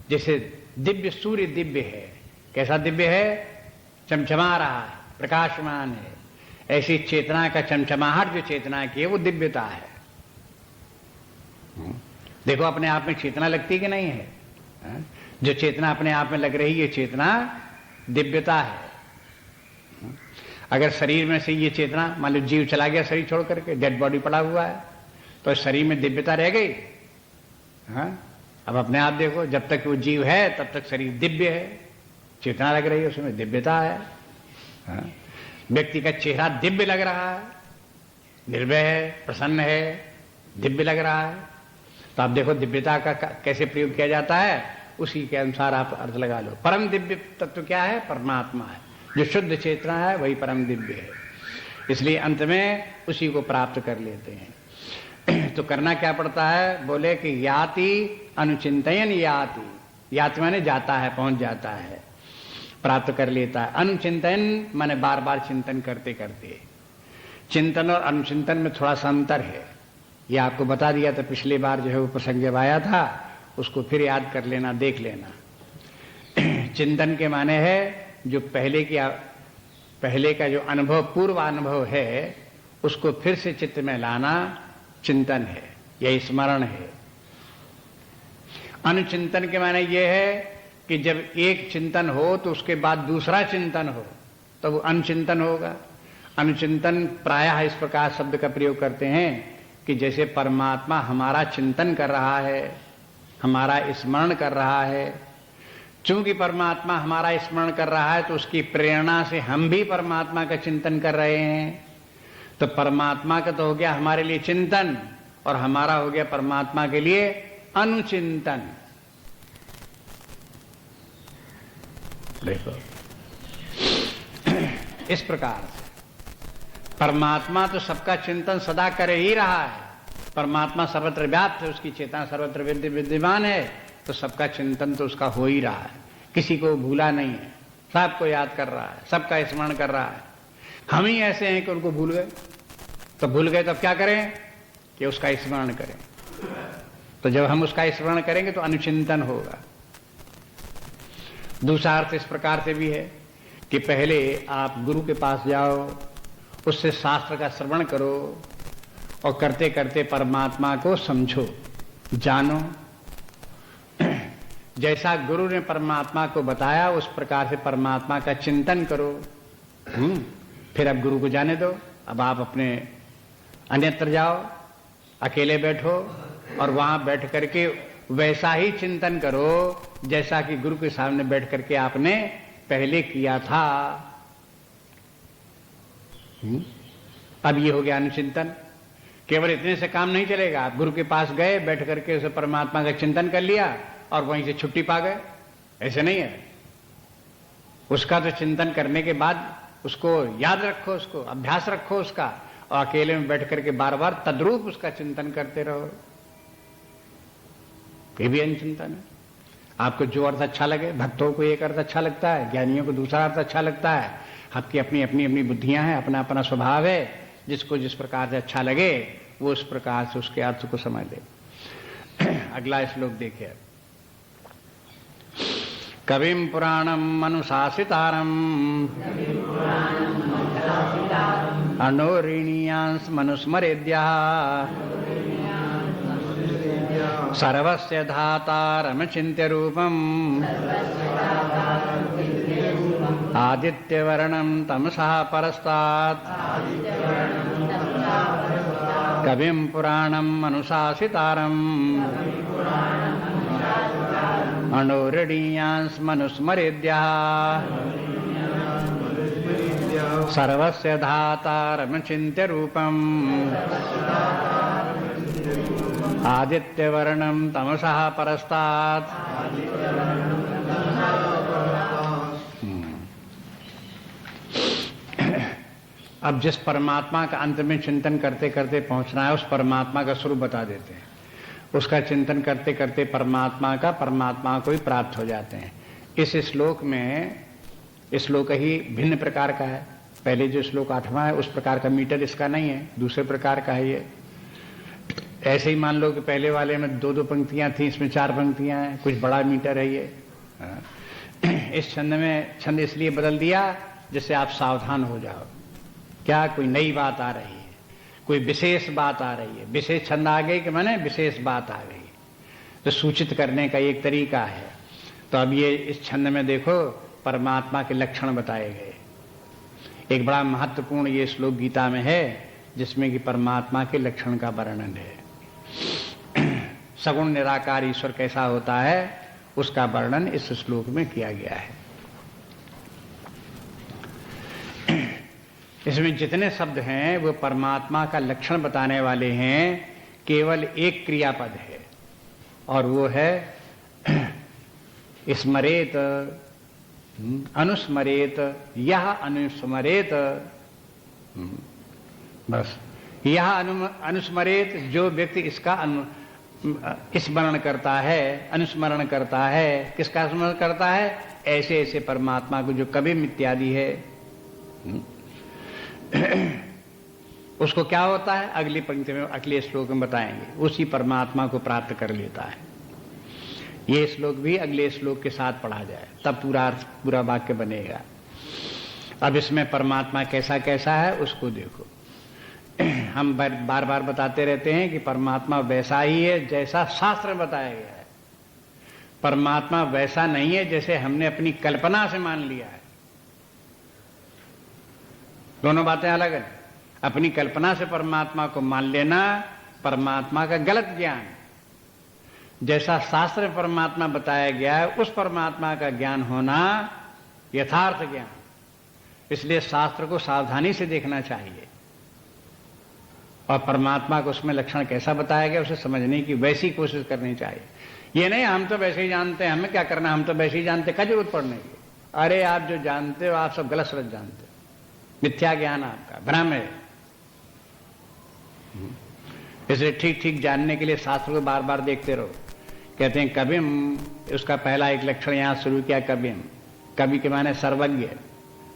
जैसे दिव्य सूर्य दिव्य है। कैसा दिव्य है? चमचमा रहा है, प्रकाशमान है। ऐसी चेतना का चमचमाहट जो चेतना की है वो दिव्यता है। देखो अपने आप में चेतना लगती कि नहीं है? जो चेतना अपने आप में लग रही है, चेतना दिव्यता है। अगर शरीर में से ये चेतना, मान लो जीव चला गया शरीर छोड़ करके, डेड बॉडी पड़ा हुआ है, तो शरीर में दिव्यता रह गई। हाँ, अब अपने आप देखो, जब तक वो जीव है तब तक शरीर दिव्य है, चेतना लग रही है, उसमें दिव्यता है। हाँ? व्यक्ति का चेहरा दिव्य लग रहा है, निर्भय है, प्रसन्न है, दिव्य लग रहा है। तो आप देखो दिव्यता का कैसे प्रयोग किया जाता है, उसी के अनुसार आप अर्थ लगा लो। परम दिव्य तत्व क्या है? परमात्मा है। जो शुद्ध चेतना है वही परम दिव्य है। इसलिए अंत में उसी को प्राप्त कर लेते हैं। तो करना क्या पड़ता है? बोले कि याति अनुचिंतयन याति। याति माने जाता है, पहुंच जाता है, प्राप्त कर लेता है। अनुचिंतन माने बार बार चिंतन करते करते। चिंतन और अनुचिंतन में थोड़ा सा अंतर है, ये आपको बता दिया था पिछली बार जो है वो प्रसंग जब आया था, उसको फिर याद कर लेना, देख लेना। चिंतन के माने है जो पहले का जो अनुभव, पूर्व अनुभव है, उसको फिर से चित्त में लाना चिंतन है, यह स्मरण है। अनुचिंतन के माने यह है कि जब एक चिंतन हो तो उसके बाद दूसरा चिंतन हो, तो वो अनुचिंतन होगा। अनुचिंतन प्रायः इस प्रकार शब्द का प्रयोग करते हैं कि जैसे परमात्मा हमारा चिंतन कर रहा है, हमारा स्मरण कर रहा है। चूंकि परमात्मा हमारा स्मरण कर रहा है तो उसकी प्रेरणा से हम भी परमात्मा का चिंतन कर रहे हैं। तो परमात्मा का तो हो गया हमारे लिए चिंतन, और हमारा हो गया परमात्मा के लिए अनुचिंतन। देखो इस प्रकार से परमात्मा तो सबका चिंतन सदा कर ही रहा है। परमात्मा सर्वत्र व्याप्त है, उसकी चेतना सर्वत्र विद्यमान है, तो सबका चिंतन तो उसका हो ही रहा है। किसी को भूला नहीं है, सबको याद कर रहा है, सबका स्मरण कर रहा है। हम ही ऐसे हैं कि उनको भूल गए। तो भूल गए तो अब क्या करें कि उसका स्मरण करें। तो जब हम उसका स्मरण करेंगे तो अनुचिंतन होगा। दूसरा अर्थ इस प्रकार से भी है कि पहले आप गुरु के पास जाओ, उससे शास्त्र का श्रवण करो, और करते करते परमात्मा को समझो, जानो। जैसा गुरु ने परमात्मा को बताया उस प्रकार से परमात्मा का चिंतन करो। फिर अब गुरु को जाने दो, अब आप अपने अन्यत्र जाओ, अकेले बैठो और वहां बैठ करके वैसा ही चिंतन करो जैसा कि गुरु के सामने बैठ करके आपने पहले किया था। अब ये हो गया अनुचिंतन। केवल इतने से काम नहीं चलेगा। आप गुरु के पास गए, बैठ करके उसे परमात्मा का चिंतन कर लिया और वहीं से छुट्टी पा गए, ऐसे नहीं है। उसका तो चिंतन करने के बाद उसको याद रखो, उसको अभ्यास रखो उसका, और अकेले में बैठ करके बार बार तद्रूप उसका चिंतन करते रहो, ये भी अनुचिंतन है। आपको जो अर्थ अच्छा लगे, भक्तों को एक अर्थ अच्छा लगता है, ज्ञानियों को दूसरा अर्थ अच्छा लगता है, आपकी अपनी अपनी अपनी बुद्धियां हैं, अपना अपना स्वभाव है, जिसको जिस प्रकार से अच्छा लगे वो उस प्रकार से उसके अर्थ को समझ ले। अगला श्लोक देखिए। कविम पुराणम अनुशासितारम अनोरिणीयांस मनुस्मरेद्या सर्वस्य धातारमचिन्त्य रूपम् आदित्यवर्णं तमसः परस्तात् कविं पुराणम् अनुशासितारम् अणोरणीयांस मनुस्मरेद्यः सर्वस्य धातारमचिन्त्य रूपम् आदित्यवर्णं तमसः परस्तात्। अब जिस परमात्मा का अंत में चिंतन करते करते पहुंचना है, उस परमात्मा का स्वरूप बता देते हैं। उसका चिंतन करते करते परमात्मा को ही प्राप्त हो जाते हैं। इस श्लोक में श्लोक ही भिन्न प्रकार का है। पहले जो श्लोक 8वां है उस प्रकार का मीटर इसका नहीं है, दूसरे प्रकार का है ये। ऐसे ही मान लो कि पहले वाले में 2-2 पंक्तियां थी, इसमें 4 पंक्तियां हैं, कुछ बड़ा मीटर है ये। इस छंद में छंद इसलिए बदल दिया जिससे आप सावधान हो जाओ। क्या कोई नई बात आ रही है, कोई विशेष बात आ रही है, विशेष छंद आ गई कि माने विशेष बात आ गई, तो सूचित करने का एक तरीका है। तो अब ये इस छंद में देखो परमात्मा के लक्षण बताए गए। एक बड़ा महत्वपूर्ण ये श्लोक गीता में है जिसमें कि परमात्मा के लक्षण का वर्णन है। सगुण निराकार ईश्वर कैसा होता है उसका वर्णन इस श्लोक में किया गया है। इसमें जितने शब्द हैं वो परमात्मा का लक्षण बताने वाले हैं। केवल एक क्रियापद है और वो है स्मरेत, अनुस्मरेत, यह अनुस्मरेत। बस यह अनुस्मरेत, जो व्यक्ति इसका स्मरण करता है, अनुस्मरण करता है, किसका स्मरण करता है? ऐसे ऐसे परमात्मा को जो कविम इत्यादि है। उसको क्या होता है अगली पंक्ति में, अगले श्लोक में बताएंगे, उसी परमात्मा को प्राप्त कर लेता है। ये श्लोक भी अगले श्लोक के साथ पढ़ा जाए तब पूरा वाक्य बनेगा। अब इसमें परमात्मा कैसा कैसा है उसको देखो। हम बार बार बताते रहते हैं कि परमात्मा वैसा ही है जैसा शास्त्र बताया गया है। परमात्मा वैसा नहीं है जैसे हमने अपनी कल्पना से मान लिया है। दोनों बातें अलग है। अपनी कल्पना से परमात्मा को मान लेना परमात्मा का गलत ज्ञान। जैसा शास्त्र में परमात्मा बताया गया है उस परमात्मा का ज्ञान होना यथार्थ ज्ञान। इसलिए शास्त्र को सावधानी से देखना चाहिए और परमात्मा को उसमें लक्षण कैसा बताया गया उसे समझने की वैसी कोशिश करनी चाहिए। ये नहीं हम तो वैसे ही जानते हैं, हमें क्या करना, हम तो वैसे ही जानते, क्या जरूरत पड़ने की। अरे आप जो जानते हो आप सब गलत सलत जानते हो, मिथ्या ज्ञान आपका भ्रम है। इसलिए ठीक ठीक जानने के लिए शास्त्र को बार बार देखते रहो। कहते हैं कविम, उसका पहला एक लक्षण यहां शुरू किया। कविम, कवि के माने सर्वज्ञ।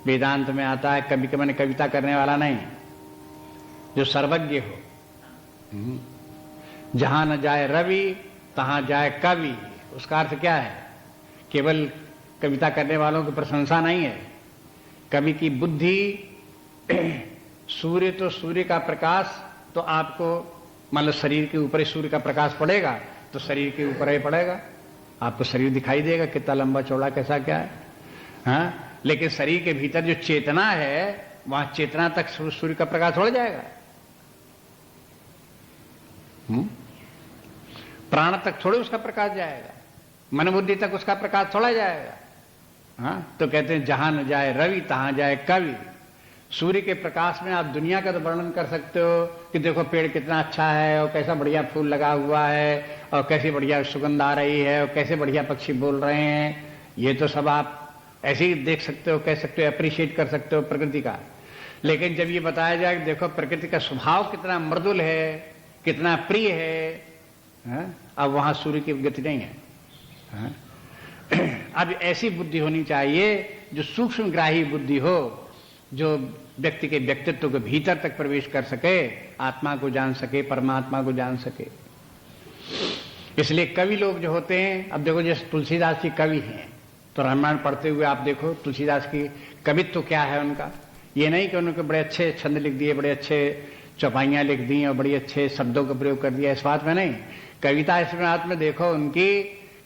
वेदांत में आता है कवि के माने कविता करने वाला नहीं, जो सर्वज्ञ हो। जहां न जाए रवि तहां जाए कवि। उसका अर्थ क्या है? केवल कविता करने वालों की प्रशंसा नहीं है। कवि की बुद्धि, सूर्य तो सूर्य का प्रकाश तो आपको मतलब शरीर के ऊपर ही सूर्य का प्रकाश पड़ेगा तो शरीर के ऊपर ही पड़ेगा, आपको शरीर दिखाई देगा कितना लंबा चौड़ा कैसा क्या है। हाँ, लेकिन शरीर के भीतर जो चेतना है वहां चेतना तक सूर्य का प्रकाश हो जाएगा। प्राण तक थोड़े उसका प्रकाश जाएगा, मन बुद्धि तक उसका प्रकाश थोड़ा जाएगा। हाँ, तो कहते हैं जहां न जाए रवि तहां जाए कवि। सूर्य के प्रकाश में आप दुनिया का तो वर्णन कर सकते हो कि देखो पेड़ कितना अच्छा है और कैसा बढ़िया फूल लगा हुआ है और कैसी बढ़िया सुगंध आ रही है और कैसे बढ़िया पक्षी बोल रहे हैं। ये तो सब आप ऐसे ही देख सकते हो, कह सकते हो, अप्रिशिएट कर सकते हो प्रकृति का। लेकिन जब ये बताया जाए कि देखो प्रकृति का स्वभाव कितना मृदुल है, कितना प्रिय है, अब वहां सूर्य की गति नहीं है। अब ऐसी बुद्धि होनी चाहिए जो सूक्ष्मग्राही बुद्धि हो, जो व्यक्ति के व्यक्तित्व के भीतर तक प्रवेश कर सके, आत्मा को जान सके, परमात्मा को जान सके। इसलिए कवि लोग जो होते हैं, अब देखो जैसे तुलसीदास जी कवि हैं, तो रामायण पढ़ते हुए आप देखो तुलसीदास की कवित्व क्या है उनका। ये नहीं कि उन्होंने बड़े अच्छे छंद लिख दिए, बड़े अच्छे चौपाइयां लिख दी और बड़े अच्छे शब्दों का प्रयोग कर दिया, इस बात में नहीं। कविता इस बात में देखो उनकी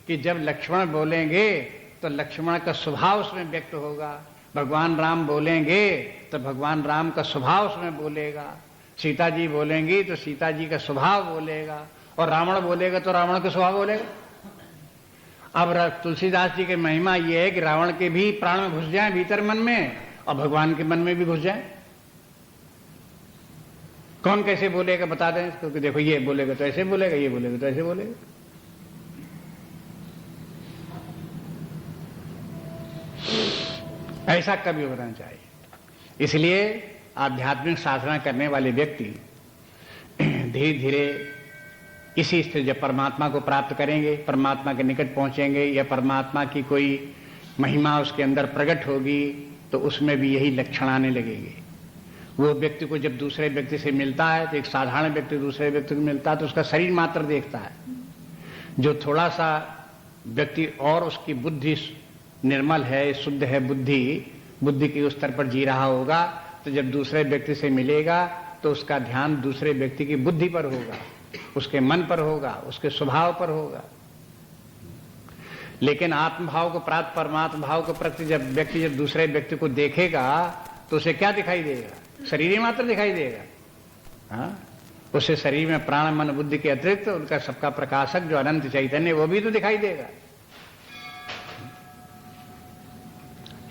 कि जब लक्ष्मण बोलेंगे तो लक्ष्मण का स्वभाव उसमें व्यक्त होगा, भगवान राम बोलेंगे तो भगवान राम का स्वभाव उसमें बोलेगा, सीता जी बोलेंगी तो सीता जी का स्वभाव बोलेगा, और रावण बोलेगा तो रावण का स्वभाव बोलेगा। अब तुलसीदास जी की महिमा यह है कि रावण के भी प्राण में घुस जाए भीतर मन में, और भगवान के मन में भी घुस जाए। कौन कैसे बोलेगा बता दें, क्योंकि देखो ये बोलेगा तो ऐसे बोलेगा, ये बोलेगा तो ऐसे बोलेगा। ऐसा कभी होना चाहिए। इसलिए आध्यात्मिक साधना करने वाले व्यक्ति धीरे धीरे इसी स्थिति जब परमात्मा को प्राप्त करेंगे, परमात्मा के निकट पहुंचेंगे, या परमात्मा की कोई महिमा उसके अंदर प्रकट होगी, तो उसमें भी यही लक्षण आने लगेंगे। वो व्यक्ति को जब दूसरे व्यक्ति से मिलता है, तो एक साधारण व्यक्ति दूसरे व्यक्ति को मिलता है तो उसका शरीर मात्र देखता है। जो थोड़ा सा व्यक्ति और उसकी बुद्धि निर्मल है, शुद्ध है, बुद्धि के स्तर पर जी रहा होगा, तो जब दूसरे व्यक्ति से मिलेगा तो उसका ध्यान दूसरे व्यक्ति की बुद्धि पर होगा, उसके मन पर होगा, उसके स्वभाव पर होगा। लेकिन आत्मभाव को प्राप्त, परमात्मा भाव को प्रति जब व्यक्ति जब दूसरे व्यक्ति को देखेगा तो उसे क्या दिखाई देगा? शरीर ही मात्र दिखाई देगा। हाँ, उसे शरीर में प्राण मन बुद्धि के अतिरिक्त उनका सबका प्रकाशक जो अनंत चैतन्य वो भी तो दिखाई देगा।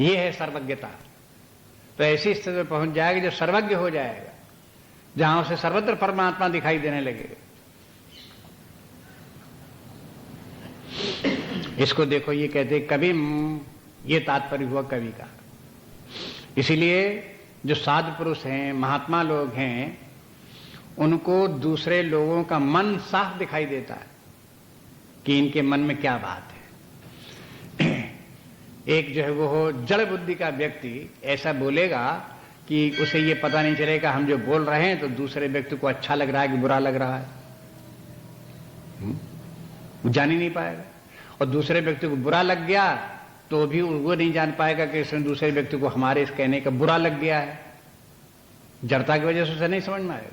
ये है सर्वज्ञता। तो ऐसी स्थिति में पहुंच जाएगा जो सर्वज्ञ हो जाएगा, जहां उसे सर्वत्र परमात्मा दिखाई देने लगेगा। इसको देखो, ये कहते कवि, ये तात्पर्य हुआ कवि का। इसीलिए जो साधु पुरुष हैं, महात्मा लोग हैं, उनको दूसरे लोगों का मन साफ दिखाई देता है कि इनके मन में क्या बात है। एक जो है वो हो जड़ बुद्धि का व्यक्ति ऐसा बोलेगा कि उसे ये पता नहीं चलेगा हम जो बोल रहे हैं तो दूसरे व्यक्ति को अच्छा लग रहा है कि बुरा लग रहा है, वो जान ही नहीं पाएगा। और दूसरे व्यक्ति को बुरा लग गया तो भी वो नहीं जान पाएगा कि इसमें दूसरे व्यक्ति को हमारे इस कहने का बुरा लग गया है, जड़ता की वजह से उसे नहीं समझ में आएगा।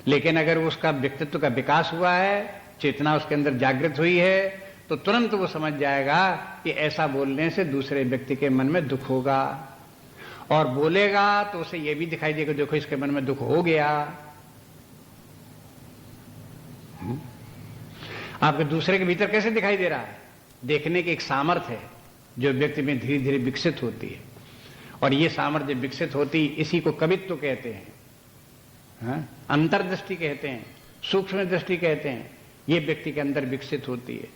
लेकिन अगर उसका व्यक्तित्व का विकास हुआ है, चेतना उसके अंदर जागृत हुई है, तो तुरंत वो समझ जाएगा कि ऐसा बोलने से दूसरे व्यक्ति के मन में दुख होगा, और बोलेगा तो उसे ये भी दिखाई देगा देखो इसके मन में दुख हो गया। आपके दूसरे के भीतर कैसे दिखाई दे रहा है? देखने की एक सामर्थ्य है जो व्यक्ति में धीरे धीरे विकसित होती है, और ये सामर्थ्य विकसित होती इसी को कवित्व कहते हैं, अंतर्दृष्टि कहते हैं, सूक्ष्म दृष्टि कहते हैं। ये व्यक्ति के अंदर विकसित होती है।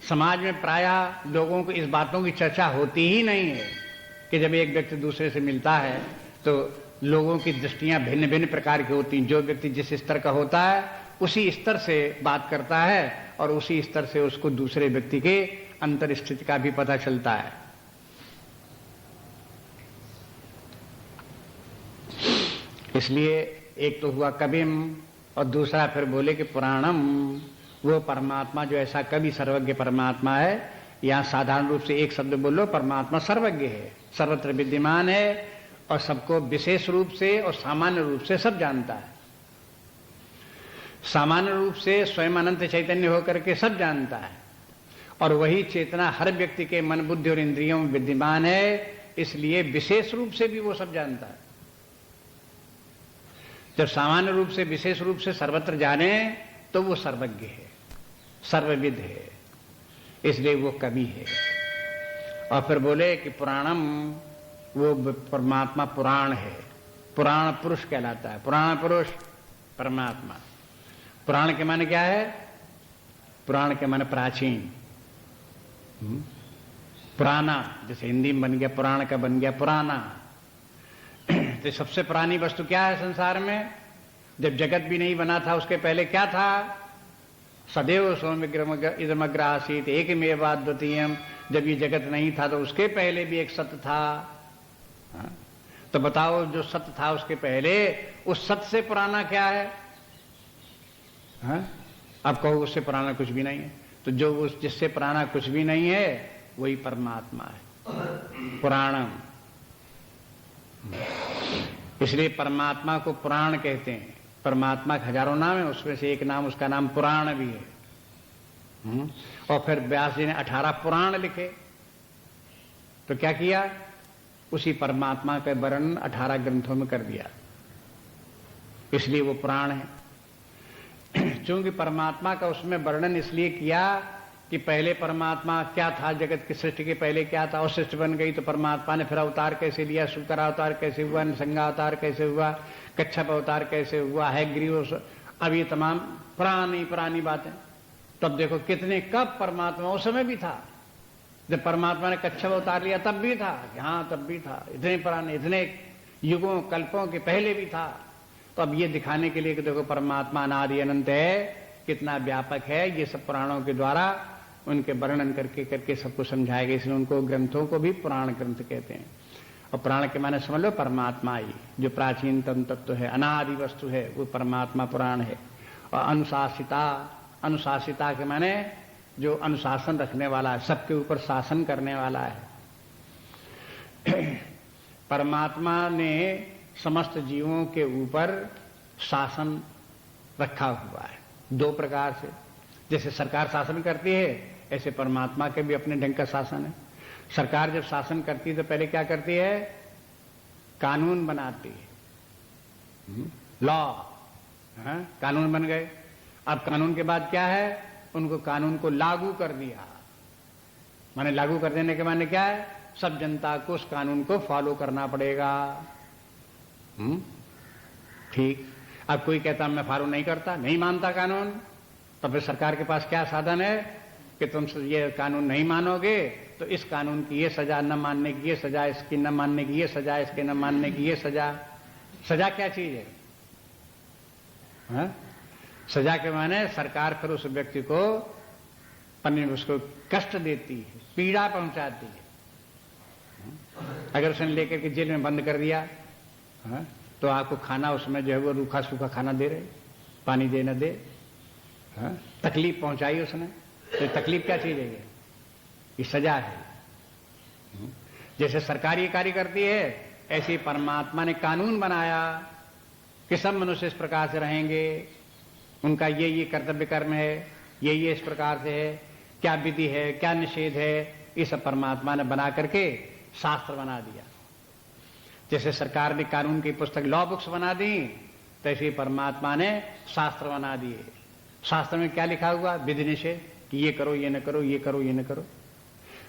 समाज में प्रायः लोगों को इस बातों की चर्चा होती ही नहीं है कि जब एक व्यक्ति दूसरे से मिलता है तो लोगों की दृष्टियां भिन्न भिन्न प्रकार की होती हैं। जो व्यक्ति जिस स्तर का होता है उसी स्तर से बात करता है, और उसी स्तर से उसको दूसरे व्यक्ति के अंतर स्थिति का भी पता चलता है। इसलिए एक तो हुआ कविम, और दूसरा फिर बोले कि पुराणम। वो परमात्मा जो ऐसा कवि सर्वज्ञ परमात्मा है, यहां साधारण रूप से एक शब्द बोलो, परमात्मा सर्वज्ञ है, सर्वत्र विद्यमान है, और सबको विशेष रूप से और सामान्य रूप से सब जानता है। सामान्य रूप से स्वयं अनंत चैतन्य होकर के सब जानता है, और वही चेतना हर व्यक्ति के मन बुद्धि और इंद्रियों में विद्यमान है, इसलिए विशेष रूप से भी वो सब जानता है। जब सामान्य रूप से विशेष रूप से सर्वत्र जाने तो वो सर्वज्ञ है, सर्वविद है, इसलिए वो कवि है। और फिर बोले कि पुराणम, वो परमात्मा पुराण है, पुराण पुरुष कहलाता है। पुराण पुरुष परमात्मा। पुराण के माने क्या है? पुराण के माने प्राचीन। पुराना, जैसे हिंदी में बन गया पुराण का बन गया पुराना। तो सबसे पुरानी वस्तु क्या है संसार में? जब जगत भी नहीं बना था उसके पहले क्या था? सदैव सोमिग्रमग्र आसीत एकमेवाद्वितीयम्। जब ये जगत नहीं था तो उसके पहले भी एक सत्य था। हाँ? तो बताओ, जो सत्य था उसके पहले, उस सत्य से पुराना क्या है? हाँ? अब कहो उससे पुराना कुछ भी नहीं है। तो जो उस जिससे पुराना कुछ भी नहीं है वही परमात्मा है, पुराणम। इसलिए परमात्मा को पुराण कहते हैं। परमात्मा के हजारों नाम है, उसमें से एक नाम, उसका नाम पुराण भी है। और फिर व्यास जी ने 18 पुराण लिखे। तो क्या किया? उसी परमात्मा के वर्णन 18 ग्रंथों में कर दिया, इसलिए वो पुराण है। क्योंकि परमात्मा का उसमें वर्णन इसलिए किया कि पहले परमात्मा क्या था, जगत की सृष्टि के पहले क्या था, और सृष्टि बन गई तो परमात्मा ने फिर अवतार कैसे लिया, शुकर अवतार कैसे हुआ, नृसिंह अवतार कैसे हुआ, कच्छप अवतार कैसे हुआ, हैग्रीव। अब ये तमाम पुरानी पुरानी बातें। तब देखो कितने, कब परमात्मा उस समय भी था, जब परमात्मा ने कच्छप अवतार लिया तब भी था, हाँ तब भी था, इतने पुराने, इतने युगों कल्पों के पहले भी था। तो अब ये दिखाने के लिए कि देखो परमात्मा अनादि अनंत है, कितना व्यापक है, ये सब पुराणों के द्वारा उनके वर्णन करके करके सबको समझाएगा। इसलिए उनको ग्रंथों को भी पुराण ग्रंथ कहते हैं। और पुराण के माने समझ लो परमात्मा ही, जो प्राचीनतम तत्व है, अनादि वस्तु है, वो परमात्मा पुराण है। और अनुशासिता, अनुशासिता के माने जो अनुशासन रखने वाला है, सबके ऊपर शासन करने वाला है। परमात्मा ने समस्त जीवों के ऊपर शासन रखा हुआ है 2 प्रकार से। जैसे सरकार शासन करती है, ऐसे परमात्मा के भी अपने ढंग का शासन है। सरकार जब शासन करती है तो पहले क्या करती है? कानून बनाती है, लॉ। कानून बन गए। अब कानून के बाद क्या है? उनको कानून को लागू कर दिया। माने लागू कर देने के माने क्या है? सब जनता को उस कानून को फॉलो करना पड़ेगा। ठीक। अब कोई कहता मैं फॉलो नहीं करता, नहीं मानता कानून, तो फिर सरकार के पास क्या साधन है कि तुम ये कानून नहीं मानोगे तो इस कानून की ये सजा, न मानने की ये सजा, इसकी न मानने की ये सजा, इसके न मानने की ये सजा। सजा क्या चीज है? हाँ? सजा के माने सरकार फिर उस व्यक्ति को उसको कष्ट देती है, पीड़ा पहुंचाती है। अगर उसने लेकर के जेल में बंद कर दिया, हाँ? तो आपको खाना उसमें जो है वो रूखा सूखा खाना दे रहे, पानी दे न दे, हाँ? तकलीफ पहुंचाई उसने, तो तकलीफ क्या चीज है? ये सजा है। जैसे सरकार ये कार्य करती है, ऐसे परमात्मा ने कानून बनाया कि सब मनुष्य इस प्रकार से रहेंगे, उनका ये कर्तव्य कर्म है, ये इस प्रकार से है, क्या विधि है, क्या निषेध है, ये सब परमात्मा ने बना करके शास्त्र बना दिया। जैसे सरकार ने कानून की पुस्तक लॉ बुक्स बना दी, तैसे ही परमात्मा ने शास्त्र बना दिए। शास्त्र में क्या लिखा हुआ? विधि निषेध, कि ये करो, ये न करो, ये करो, ये न करो।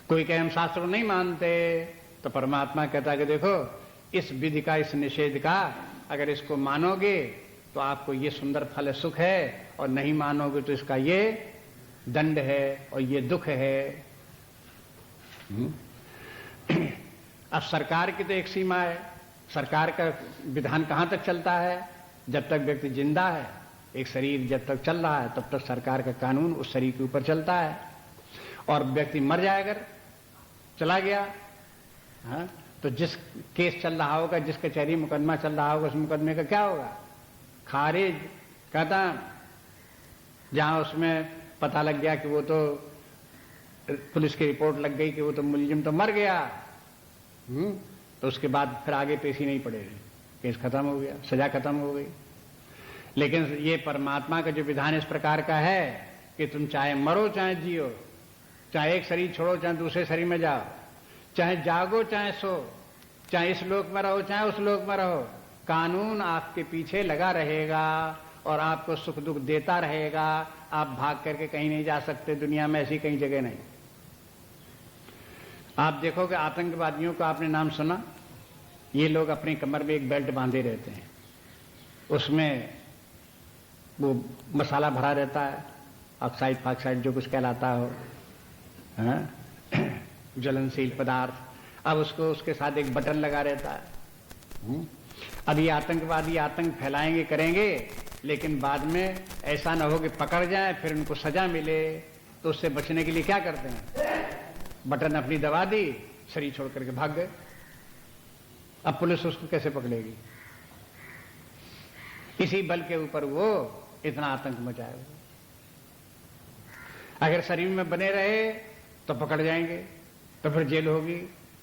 कोई कहे हम शास्त्र को नहीं मानते, तो परमात्मा कहता है कि देखो इस विधि का, इस निषेध का अगर इसको मानोगे तो आपको ये सुंदर फल सुख है, और नहीं मानोगे तो इसका ये दंड है और ये दुख है। अब सरकार की तो एक सीमा है, सरकार का विधान कहां तक चलता है? जब तक व्यक्ति जिंदा है, एक शरीर जब तक चल रहा है तब तक सरकार का कानून उस शरीर के ऊपर चलता है। और व्यक्ति मर जाए, अगर चला गया, हाँ, तो जिस केस चल रहा होगा, जिस कचहरी मुकदमा चल रहा होगा, उस मुकदमे का क्या होगा? खारिज। कहता जहां उसमें पता लग गया कि वो तो पुलिस की रिपोर्ट लग गई कि वो तो मुलजिम तो मर गया, तो उसके बाद फिर आगे पेशी नहीं पड़ेगी, केस खत्म हो गया, सजा खत्म हो गई। लेकिन ये परमात्मा का जो विधान इस प्रकार का है कि तुम चाहे मरो चाहे जियो, चाहे एक शरीर छोड़ो चाहे दूसरे शरीर में जाओ, चाहे जागो चाहे सो, चाहे इस लोक में रहो चाहे उस लोक में रहो, कानून आपके पीछे लगा रहेगा और आपको सुख दुख देता रहेगा। आप भाग करके कहीं नहीं जा सकते, दुनिया में ऐसी कहीं जगह नहीं। आप देखोगे आतंकवादियों का आपने नाम सुना? ये लोग अपनी कमर में एक बेल्ट बांधे रहते हैं, उसमें वो मसाला भरा रहता है, ऑक्साइड फाक्साइड जो कुछ कहलाता हो, ज्वलनशील पदार्थ, अब उसको उसके साथ एक बटन लगा रहता है। अब ये आतंकवादी आतंक फैलाएंगे करेंगे, लेकिन बाद में ऐसा ना हो कि पकड़ जाए फिर उनको सजा मिले, तो उससे बचने के लिए क्या करते हैं, बटन अपनी दबा दी, शरीर छोड़ करके भाग गए। अब पुलिस उसको कैसे पकड़ेगी? इसी बल के ऊपर वो इतना आतंक मचाएगा। अगर शरीर में बने रहे तो पकड़ जाएंगे, तो फिर जेल होगी,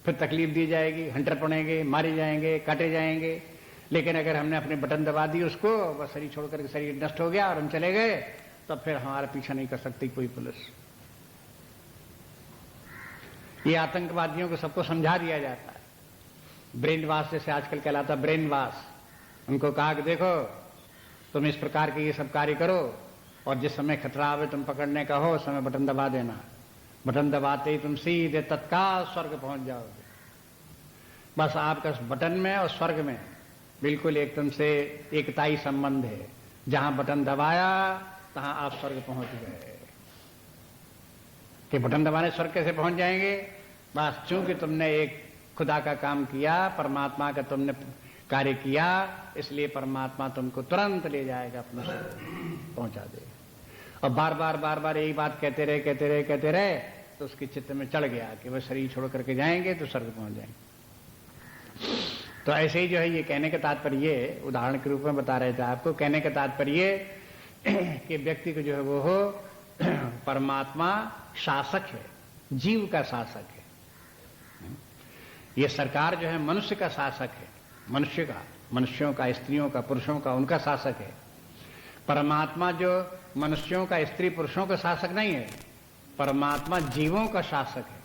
फिर तकलीफ दी जाएगी, हंटर पड़ेंगे, मारे जाएंगे, काटे जाएंगे। लेकिन अगर हमने अपने बटन दबा दी उसको, बस शरीर छोड़ करके शरीर नष्ट हो गया और हम चले गए, तो फिर हमारा पीछा नहीं कर सकती कोई पुलिस। ये आतंकवादियों को सबको समझा दिया जाता है। ब्रेन वॉश जैसे आजकल कहलाता है, ब्रेन वॉश। उनको कहा कि देखो तुम इस प्रकार के ये सब कार्य करो, और जिस समय खतरा आवे तुम पकड़ने का हो, उस समय बटन दबा देना। बटन दबाते ही तुम सीधे तत्काल स्वर्ग पहुंच जाओगे। बस आपका बटन में और स्वर्ग में बिल्कुल एकदम से एकताई संबंध है। जहां बटन दबाया तहां आप स्वर्ग पहुंच गए। कि बटन दबाने स्वर्ग कैसे पहुंच जाएंगे? बस चूंकि तुमने एक खुदा का काम किया, परमात्मा का तुमने कार्य किया, इसलिए परमात्मा तुमको तुरंत ले जाएगा, अपने स्वर्ग पहुंचा देगा। और बार बार यही बात कहते रहे, तो उसके चित्त में चढ़ गया कि वह शरीर छोड़ करके जाएंगे तो स्वर्ग पहुंच जाएंगे। तो ऐसे ही जो है, ये कहने का तात्पर्य, उदाहरण के रूप में बता रहे थे आपको, कहने का तात्पर्य कि व्यक्ति को जो है वो हो परमात्मा शासक है, जीव का शासक है। ये सरकार जो है मनुष्य का शासक है, मनुष्यों का, स्त्रियों का, पुरुषों का, उनका शासक है। परमात्मा जो मनुष्यों का, स्त्री पुरुषों का शासक नहीं है, परमात्मा जीवों का शासक है।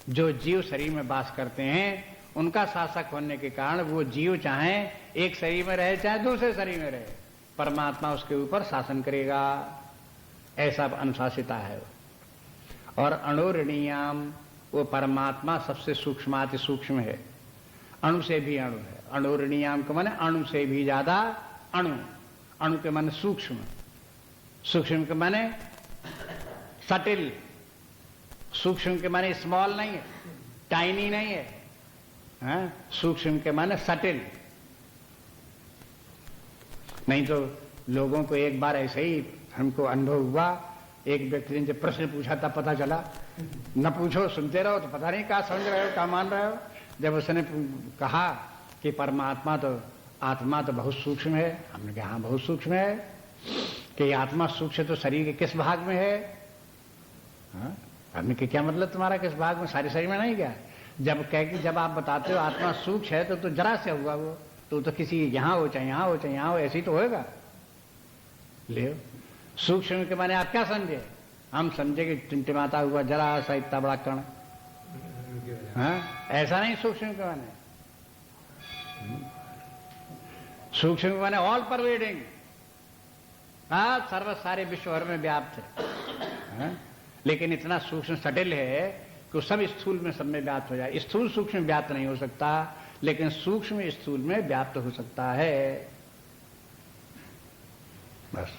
जो जीव शरीर में वास करते हैं उनका शासक होने के कारण वो जीव चाहे एक शरीर में रहे चाहे दूसरे शरीर में रहे, परमात्मा उसके ऊपर शासन करेगा। ऐसा अनुशासिता है। और अणुरणीयाम, वो परमात्मा सबसे सूक्ष्माति सूक्ष्म है, अणु से भी अणु है। अणुरणीयाम के माने अणु से भी ज्यादा अणु, अणु के माने सूक्ष्म, सूक्ष्म के माने सटिल, सूक्ष्म के माने स्मॉल नहीं है, टाइनी नहीं है, सूक्ष्म के माने सटिल। नहीं तो लोगों को एक बार ऐसे ही हमको अनुभव हुआ, एक व्यक्ति ने जब प्रश्न पूछा था, पता चला, न पूछो सुनते रहो तो पता नहीं क्या समझ रहे हो, क्या मान रहे हो। जब उसने कहा कि परमात्मा तो, आत्मा तो बहुत सूक्ष्म है, हमने कहा हाँ बहुत सूक्ष्म है। कि आत्मा सूक्ष्म तो शरीर के किस भाग में है? हमने क्या मतलब तुम्हारा किस भाग में? सारे शरीर में नहीं क्या? जब कह कि जब आप बताते हो आत्मा सूक्ष्म है तो जरा से हुआ वो, तो किसी यहाँ हो चाहे यहाँ हो चाहे यहाँ हो, ऐसे ही तो होएगा। ले सूक्ष्म के माने आप क्या समझे? हम समझे कि टिमटिमाता हुआ जरा सा इतना बड़ा कण, ऐसा नहीं सूक्ष्म के माने। सूक्ष्म के माने ऑल परवेडिंग, सर्व सारे विश्व भर में व्याप्त है। लेकिन इतना सूक्ष्म सटिल है कि सब स्थूल में सब में व्याप्त हो जाए। स्थूल सूक्ष्म व्याप्त नहीं हो सकता, लेकिन सूक्ष्म स्थूल में व्याप्त हो सकता है। बस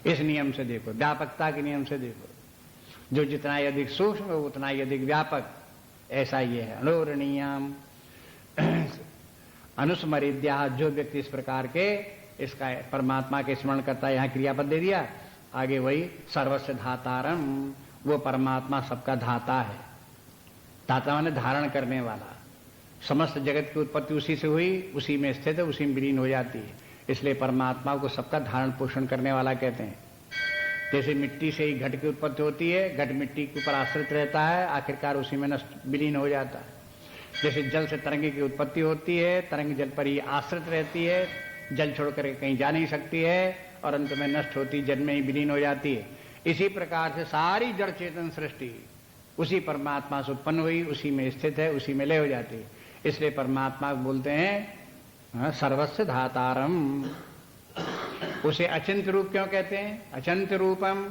इस नियम से देखो, व्यापकता के नियम से देखो, जो जितना ही अधिक सूक्ष्म हो उतना ही अधिक व्यापक, ऐसा ये है। अणुरणीयाम अनुस्मरिद्या, जो व्यक्ति इस प्रकार के इसका परमात्मा के स्मरण करता है, यहां क्रियापद दे दिया, आगे वही सर्वस्व धातारम, वो परमात्मा सबका धाता है। धाता माने धारण करने वाला। समस्त जगत की उत्पत्ति उसी से हुई, उसी में स्थित है, उसी में विलीन हो जाती है, इसलिए परमात्मा को सबका धारण पोषण करने वाला कहते हैं। जैसे मिट्टी से ही घट की उत्पत्ति होती है, घट मिट्टी के ऊपर आश्रित रहता है, आखिरकार उसी में नष्ट विलीन हो जाता है। जैसे जल से तरंग की उत्पत्ति होती है, तरंग जल पर ही आश्रित रहती है, जल छोड़ कर कहीं जा नहीं सकती है, और अंत में नष्ट होती, जल में ही विलीन हो जाती है। इसी प्रकार से सारी जड़ चेतन सृष्टि उसी परमात्मा से उत्पन्न हुई, उसी में स्थित है, उसी में लय हो जाती है। इसलिए परमात्मा बोलते हैं सर्वस्व धातारम। उसे अचिंत्य रूप क्यों कहते हैं? अचिंत्य रूपम,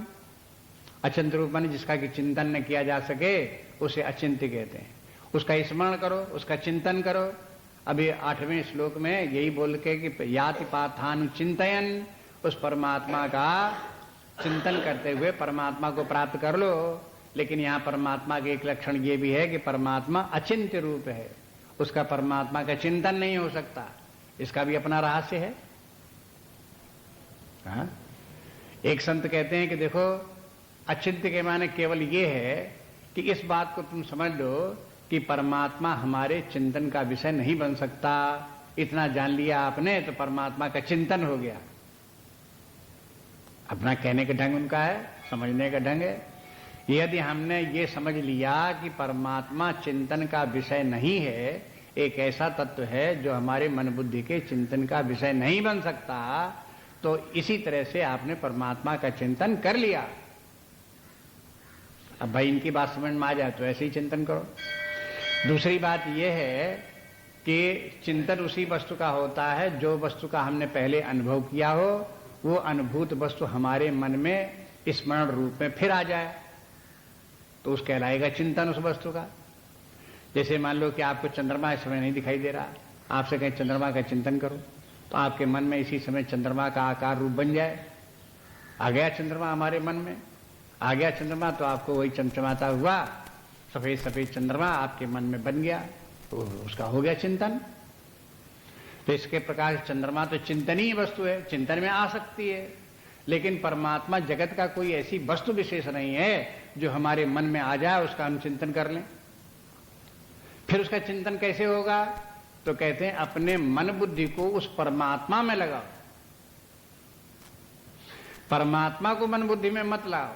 अचिंत्य रूप माने जिसका कि चिंतन न किया जा सके, उसे अचिंत्य कहते हैं। उसका स्मरण करो, उसका चिंतन करो। अभी 8वें श्लोक में यही बोल के कि याति पार्थानु चिंतयन, उस परमात्मा का चिंतन करते हुए परमात्मा को प्राप्त कर लो। लेकिन यहां परमात्मा के एक लक्षण ये भी है कि परमात्मा अचिंत्य रूप है, उसका परमात्मा का चिंतन नहीं हो सकता। इसका भी अपना रहस्य है। हाँ? एक संत कहते हैं कि देखो, अचिंत्य के माने केवल ये है कि इस बात को तुम समझ लो कि परमात्मा हमारे चिंतन का विषय नहीं बन सकता। इतना जान लिया आपने तो परमात्मा का चिंतन हो गया। अपना कहने का ढंग उनका है, समझने का ढंग है। यदि हमने ये समझ लिया कि परमात्मा चिंतन का विषय नहीं है, एक ऐसा तत्व है जो हमारे मन बुद्धि के चिंतन का विषय नहीं बन सकता, तो इसी तरह से आपने परमात्मा का चिंतन कर लिया। अब भाई इनकी बात समझ में आ जाए तो ऐसे ही चिंतन करो। दूसरी बात यह है कि चिंतन उसी वस्तु का होता है जो वस्तु का हमने पहले अनुभव किया हो, वो अनुभूत वस्तु हमारे मन में स्मरण रूप में फिर आ जाए तो उस कहलाएगा चिंतन उस वस्तु का। जैसे मान लो कि आपको चंद्रमा इस समय नहीं दिखाई दे रहा, आपसे कहें चंद्रमा का चिंतन करो, तो आपके मन में इसी समय चंद्रमा का आकार रूप बन जाए। आ गया चंद्रमा हमारे मन में, आ गया चंद्रमा, तो आपको वही चमचमाता हुआ सफेद सफेद चंद्रमा आपके मन में बन गया, तो उसका हो गया चिंतन। तो इसके प्रकार चंद्रमा तो चिंतनीय वस्तु है, चिंतन में आ सकती है, लेकिन परमात्मा जगत का कोई ऐसी वस्तु विशेष नहीं है जो हमारे मन में आ जाए उसका हम चिंतन कर लें। फिर उसका चिंतन कैसे होगा? तो कहते हैं अपने मन बुद्धि को उस परमात्मा में लगाओ, परमात्मा को मन बुद्धि में मत लाओ,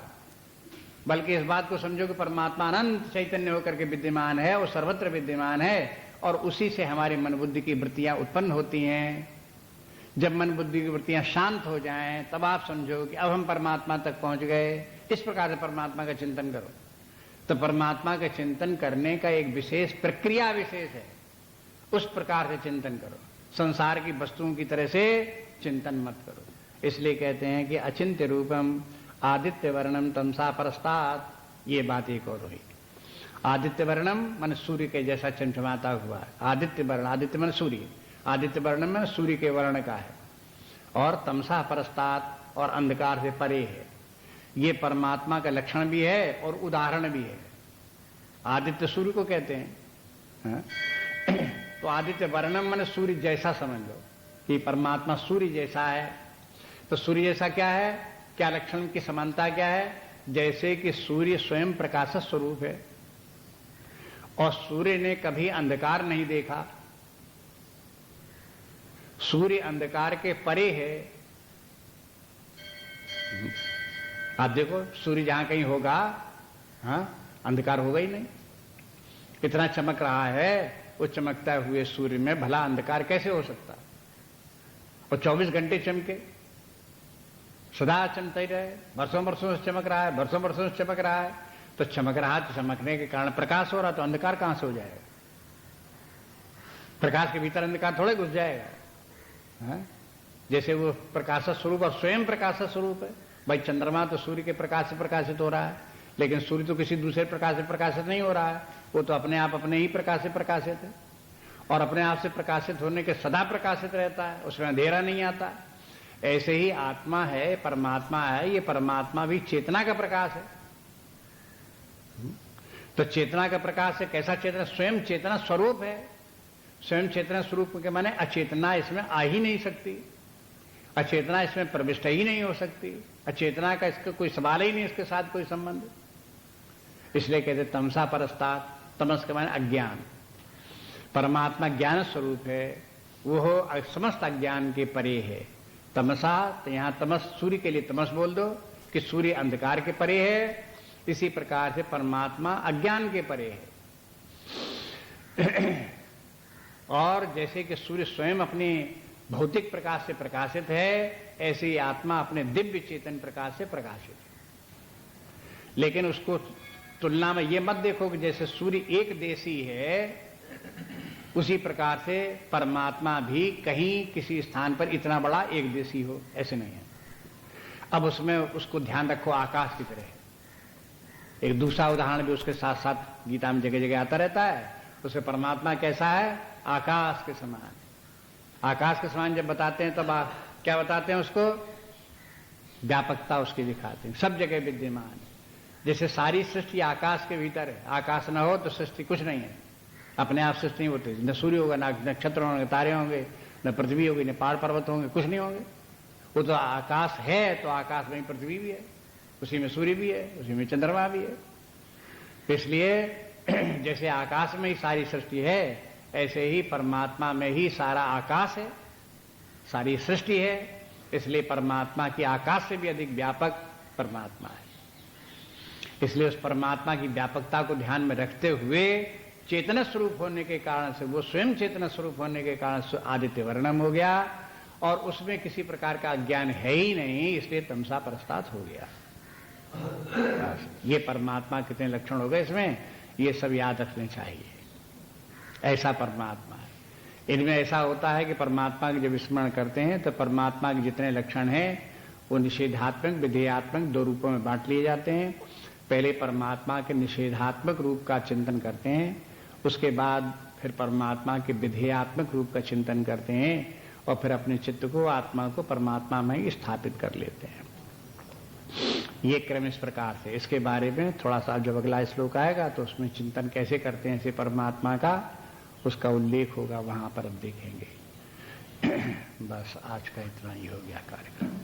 बल्कि इस बात को समझो कि परमात्मा अनंत चैतन्य होकर के विद्यमान है, वो सर्वत्र विद्यमान है, और उसी से हमारी मन बुद्धि की वृत्तियां उत्पन्न होती हैं। जब मन बुद्धि की वृत्तियां शांत हो जाएं, तब आप समझो कि अब हम परमात्मा तक पहुंच गए। इस प्रकार से परमात्मा का चिंतन करो। तो परमात्मा का चिंतन करने का एक विशेष प्रक्रिया विशेष है, उस प्रकार से चिंतन करो। संसार की वस्तुओं की तरह से चिंतन मत करो। इसलिए कहते हैं कि अचिंत्य रूपम आदित्य वर्णम तमसा परस्तात्, ये बात एक और हुई। आदित्य वर्णम मन सूर्य के जैसा चमचमाता हुआ है। आदित्य वर्ण, आदित्य मन सूर्य, आदित्य वर्णम में सूर्य के वर्ण का है, और तमसा परस्तात्, और अंधकार से परे है। ये परमात्मा का लक्षण भी है और उदाहरण भी है। आदित्य सूर्य को कहते हैं। तो आदित्य वर्णम मन सूर्य जैसा समझ लो कि परमात्मा सूर्य जैसा है। तो सूर्य जैसा क्या है, क्या लक्षण की समानता क्या है? जैसे कि सूर्य स्वयं प्रकाश स्वरूप है और सूर्य ने कभी अंधकार नहीं देखा, सूर्य अंधकार के परे है। आप देखो सूर्य जहां कहीं होगा, हाँ, अंधकार होगा ही नहीं। इतना चमक रहा है, वो चमकता हुए सूर्य में भला अंधकार कैसे हो सकता? और 24 घंटे चमके, सदा चमकता ही रहे, बरसों बरसों से चमक रहा है, बरसों बरसों से चमक रहा है। तो चमक रहा, तो चमकने के कारण प्रकाश हो रहा, तो अंधकार कहां से हो जाएगा? प्रकाश के भीतर अंधकार थोड़े घुस जाएगा। हाँ? जैसे वो प्रकाश स्वरूप और स्वयं प्रकाश स्वरूप है। भाई चंद्रमा तो सूर्य के प्रकाश से प्रकाशित हो रहा है, लेकिन सूर्य तो किसी दूसरे प्रकाश से प्रकाशित नहीं हो रहा है, वो तो अपने आप अपने ही प्रकाश से प्रकाशित है, और अपने आप से प्रकाशित होने के सदा प्रकाशित रहता है, उसमें अंधेरा नहीं आता। ऐसे ही आत्मा है, परमात्मा है, ये परमात्मा भी चेतना का प्रकाश है। तो चेतना का प्रकाश है, कैसा चेतना? स्वयं चेतना स्वरूप है। स्वयं चेतना स्वरूप के माने अचेतना इसमें आ ही नहीं सकती, अचेतना इसमें प्रविष्ट ही नहीं हो सकती, अचेतना का इसका कोई सवाल ही नहीं, इसके साथ कोई संबंध। इसलिए कहते तमसा परस्तात्, तमस के माने अज्ञान। परमात्मा ज्ञान स्वरूप है, वो समस्त अज्ञान के परे है। तमसा, तो यहां तमस, सूर्य के लिए तमस बोल दो कि सूर्य अंधकार के परे है, इसी प्रकार से परमात्मा अज्ञान के परे है। और जैसे कि सूर्य स्वयं अपने भौतिक प्रकाश से प्रकाशित है, ऐसे ही आत्मा अपने दिव्य चेतन प्रकाश से प्रकाशित है। लेकिन उसको तुलना में ये मत देखो कि जैसे सूर्य एक देशी है, उसी प्रकार से परमात्मा भी कहीं किसी स्थान पर इतना बड़ा एक देशी हो, ऐसे नहीं है। अब उसमें उसको ध्यान रखो आकाश की तरह। एक दूसरा उदाहरण भी उसके साथ साथ गीता में जगह जगह आता रहता है। उसमें परमात्मा कैसा है? आकाश के समान। आकाश के समान जब बताते हैं तब क्या बताते हैं उसको? व्यापकता उसकी दिखाते हैं, सब जगह विद्यमान। जैसे सारी सृष्टि आकाश के भीतर है, आकाश न हो तो सृष्टि कुछ नहीं है, अपने आप सृष्टि नहीं होती, न सूर्य होगा, न नक्षत्र होंगे, तारे होंगे, न पृथ्वी होगी, न पहाड़ पर्वत होंगे, कुछ नहीं होंगे। वो तो आकाश है, तो आकाश में ही पृथ्वी भी है, उसी में सूर्य भी है, उसी में चंद्रमा भी है। तो इसलिए जैसे आकाश में ही सारी सृष्टि है, ऐसे ही परमात्मा में ही सारा आकाश है, सारी सृष्टि है। इसलिए परमात्मा की आकाश से भी अधिक व्यापक परमात्मा है। इसलिए उस परमात्मा की व्यापकता को ध्यान में रखते हुए चेतन स्वरूप होने के कारण से, वो स्वयं चेतन स्वरूप होने के कारण से आदित्य वर्णम हो गया, और उसमें किसी प्रकार का अज्ञान है ही नहीं, इसलिए तमसा परस्तात् हो गया। ये परमात्मा कितने लक्षण हो गए इसमें, ये सब याद रखने चाहिए। ऐसा परमात्मा है। इनमें ऐसा होता है कि परमात्मा के जब स्मरण करते हैं तो परमात्मा के जितने लक्षण हैं वो निषेधात्मक विधेयात्मक दो रूपों में बांट लिए जाते हैं। पहले परमात्मा के निषेधात्मक रूप का चिंतन करते हैं, उसके बाद फिर परमात्मा के विधेयात्मक रूप का चिंतन करते हैं, और फिर अपने चित्त को, आत्मा को परमात्मा में ही स्थापित कर लेते हैं। ये क्रम इस प्रकार से। इसके बारे में थोड़ा सा जब अगला श्लोक आएगा तो उसमें चिंतन कैसे करते हैं ऐसे परमात्मा का, उसका उल्लेख होगा, वहां पर अब देखेंगे। बस आज का इतना ही हो गया कार्यक्रम।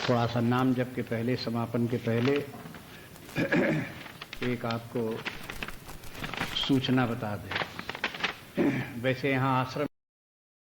थोड़ा सा नाम जप के पहले, समापन के पहले एक आपको सूचना बता दें। वैसे यहाँ आश्रम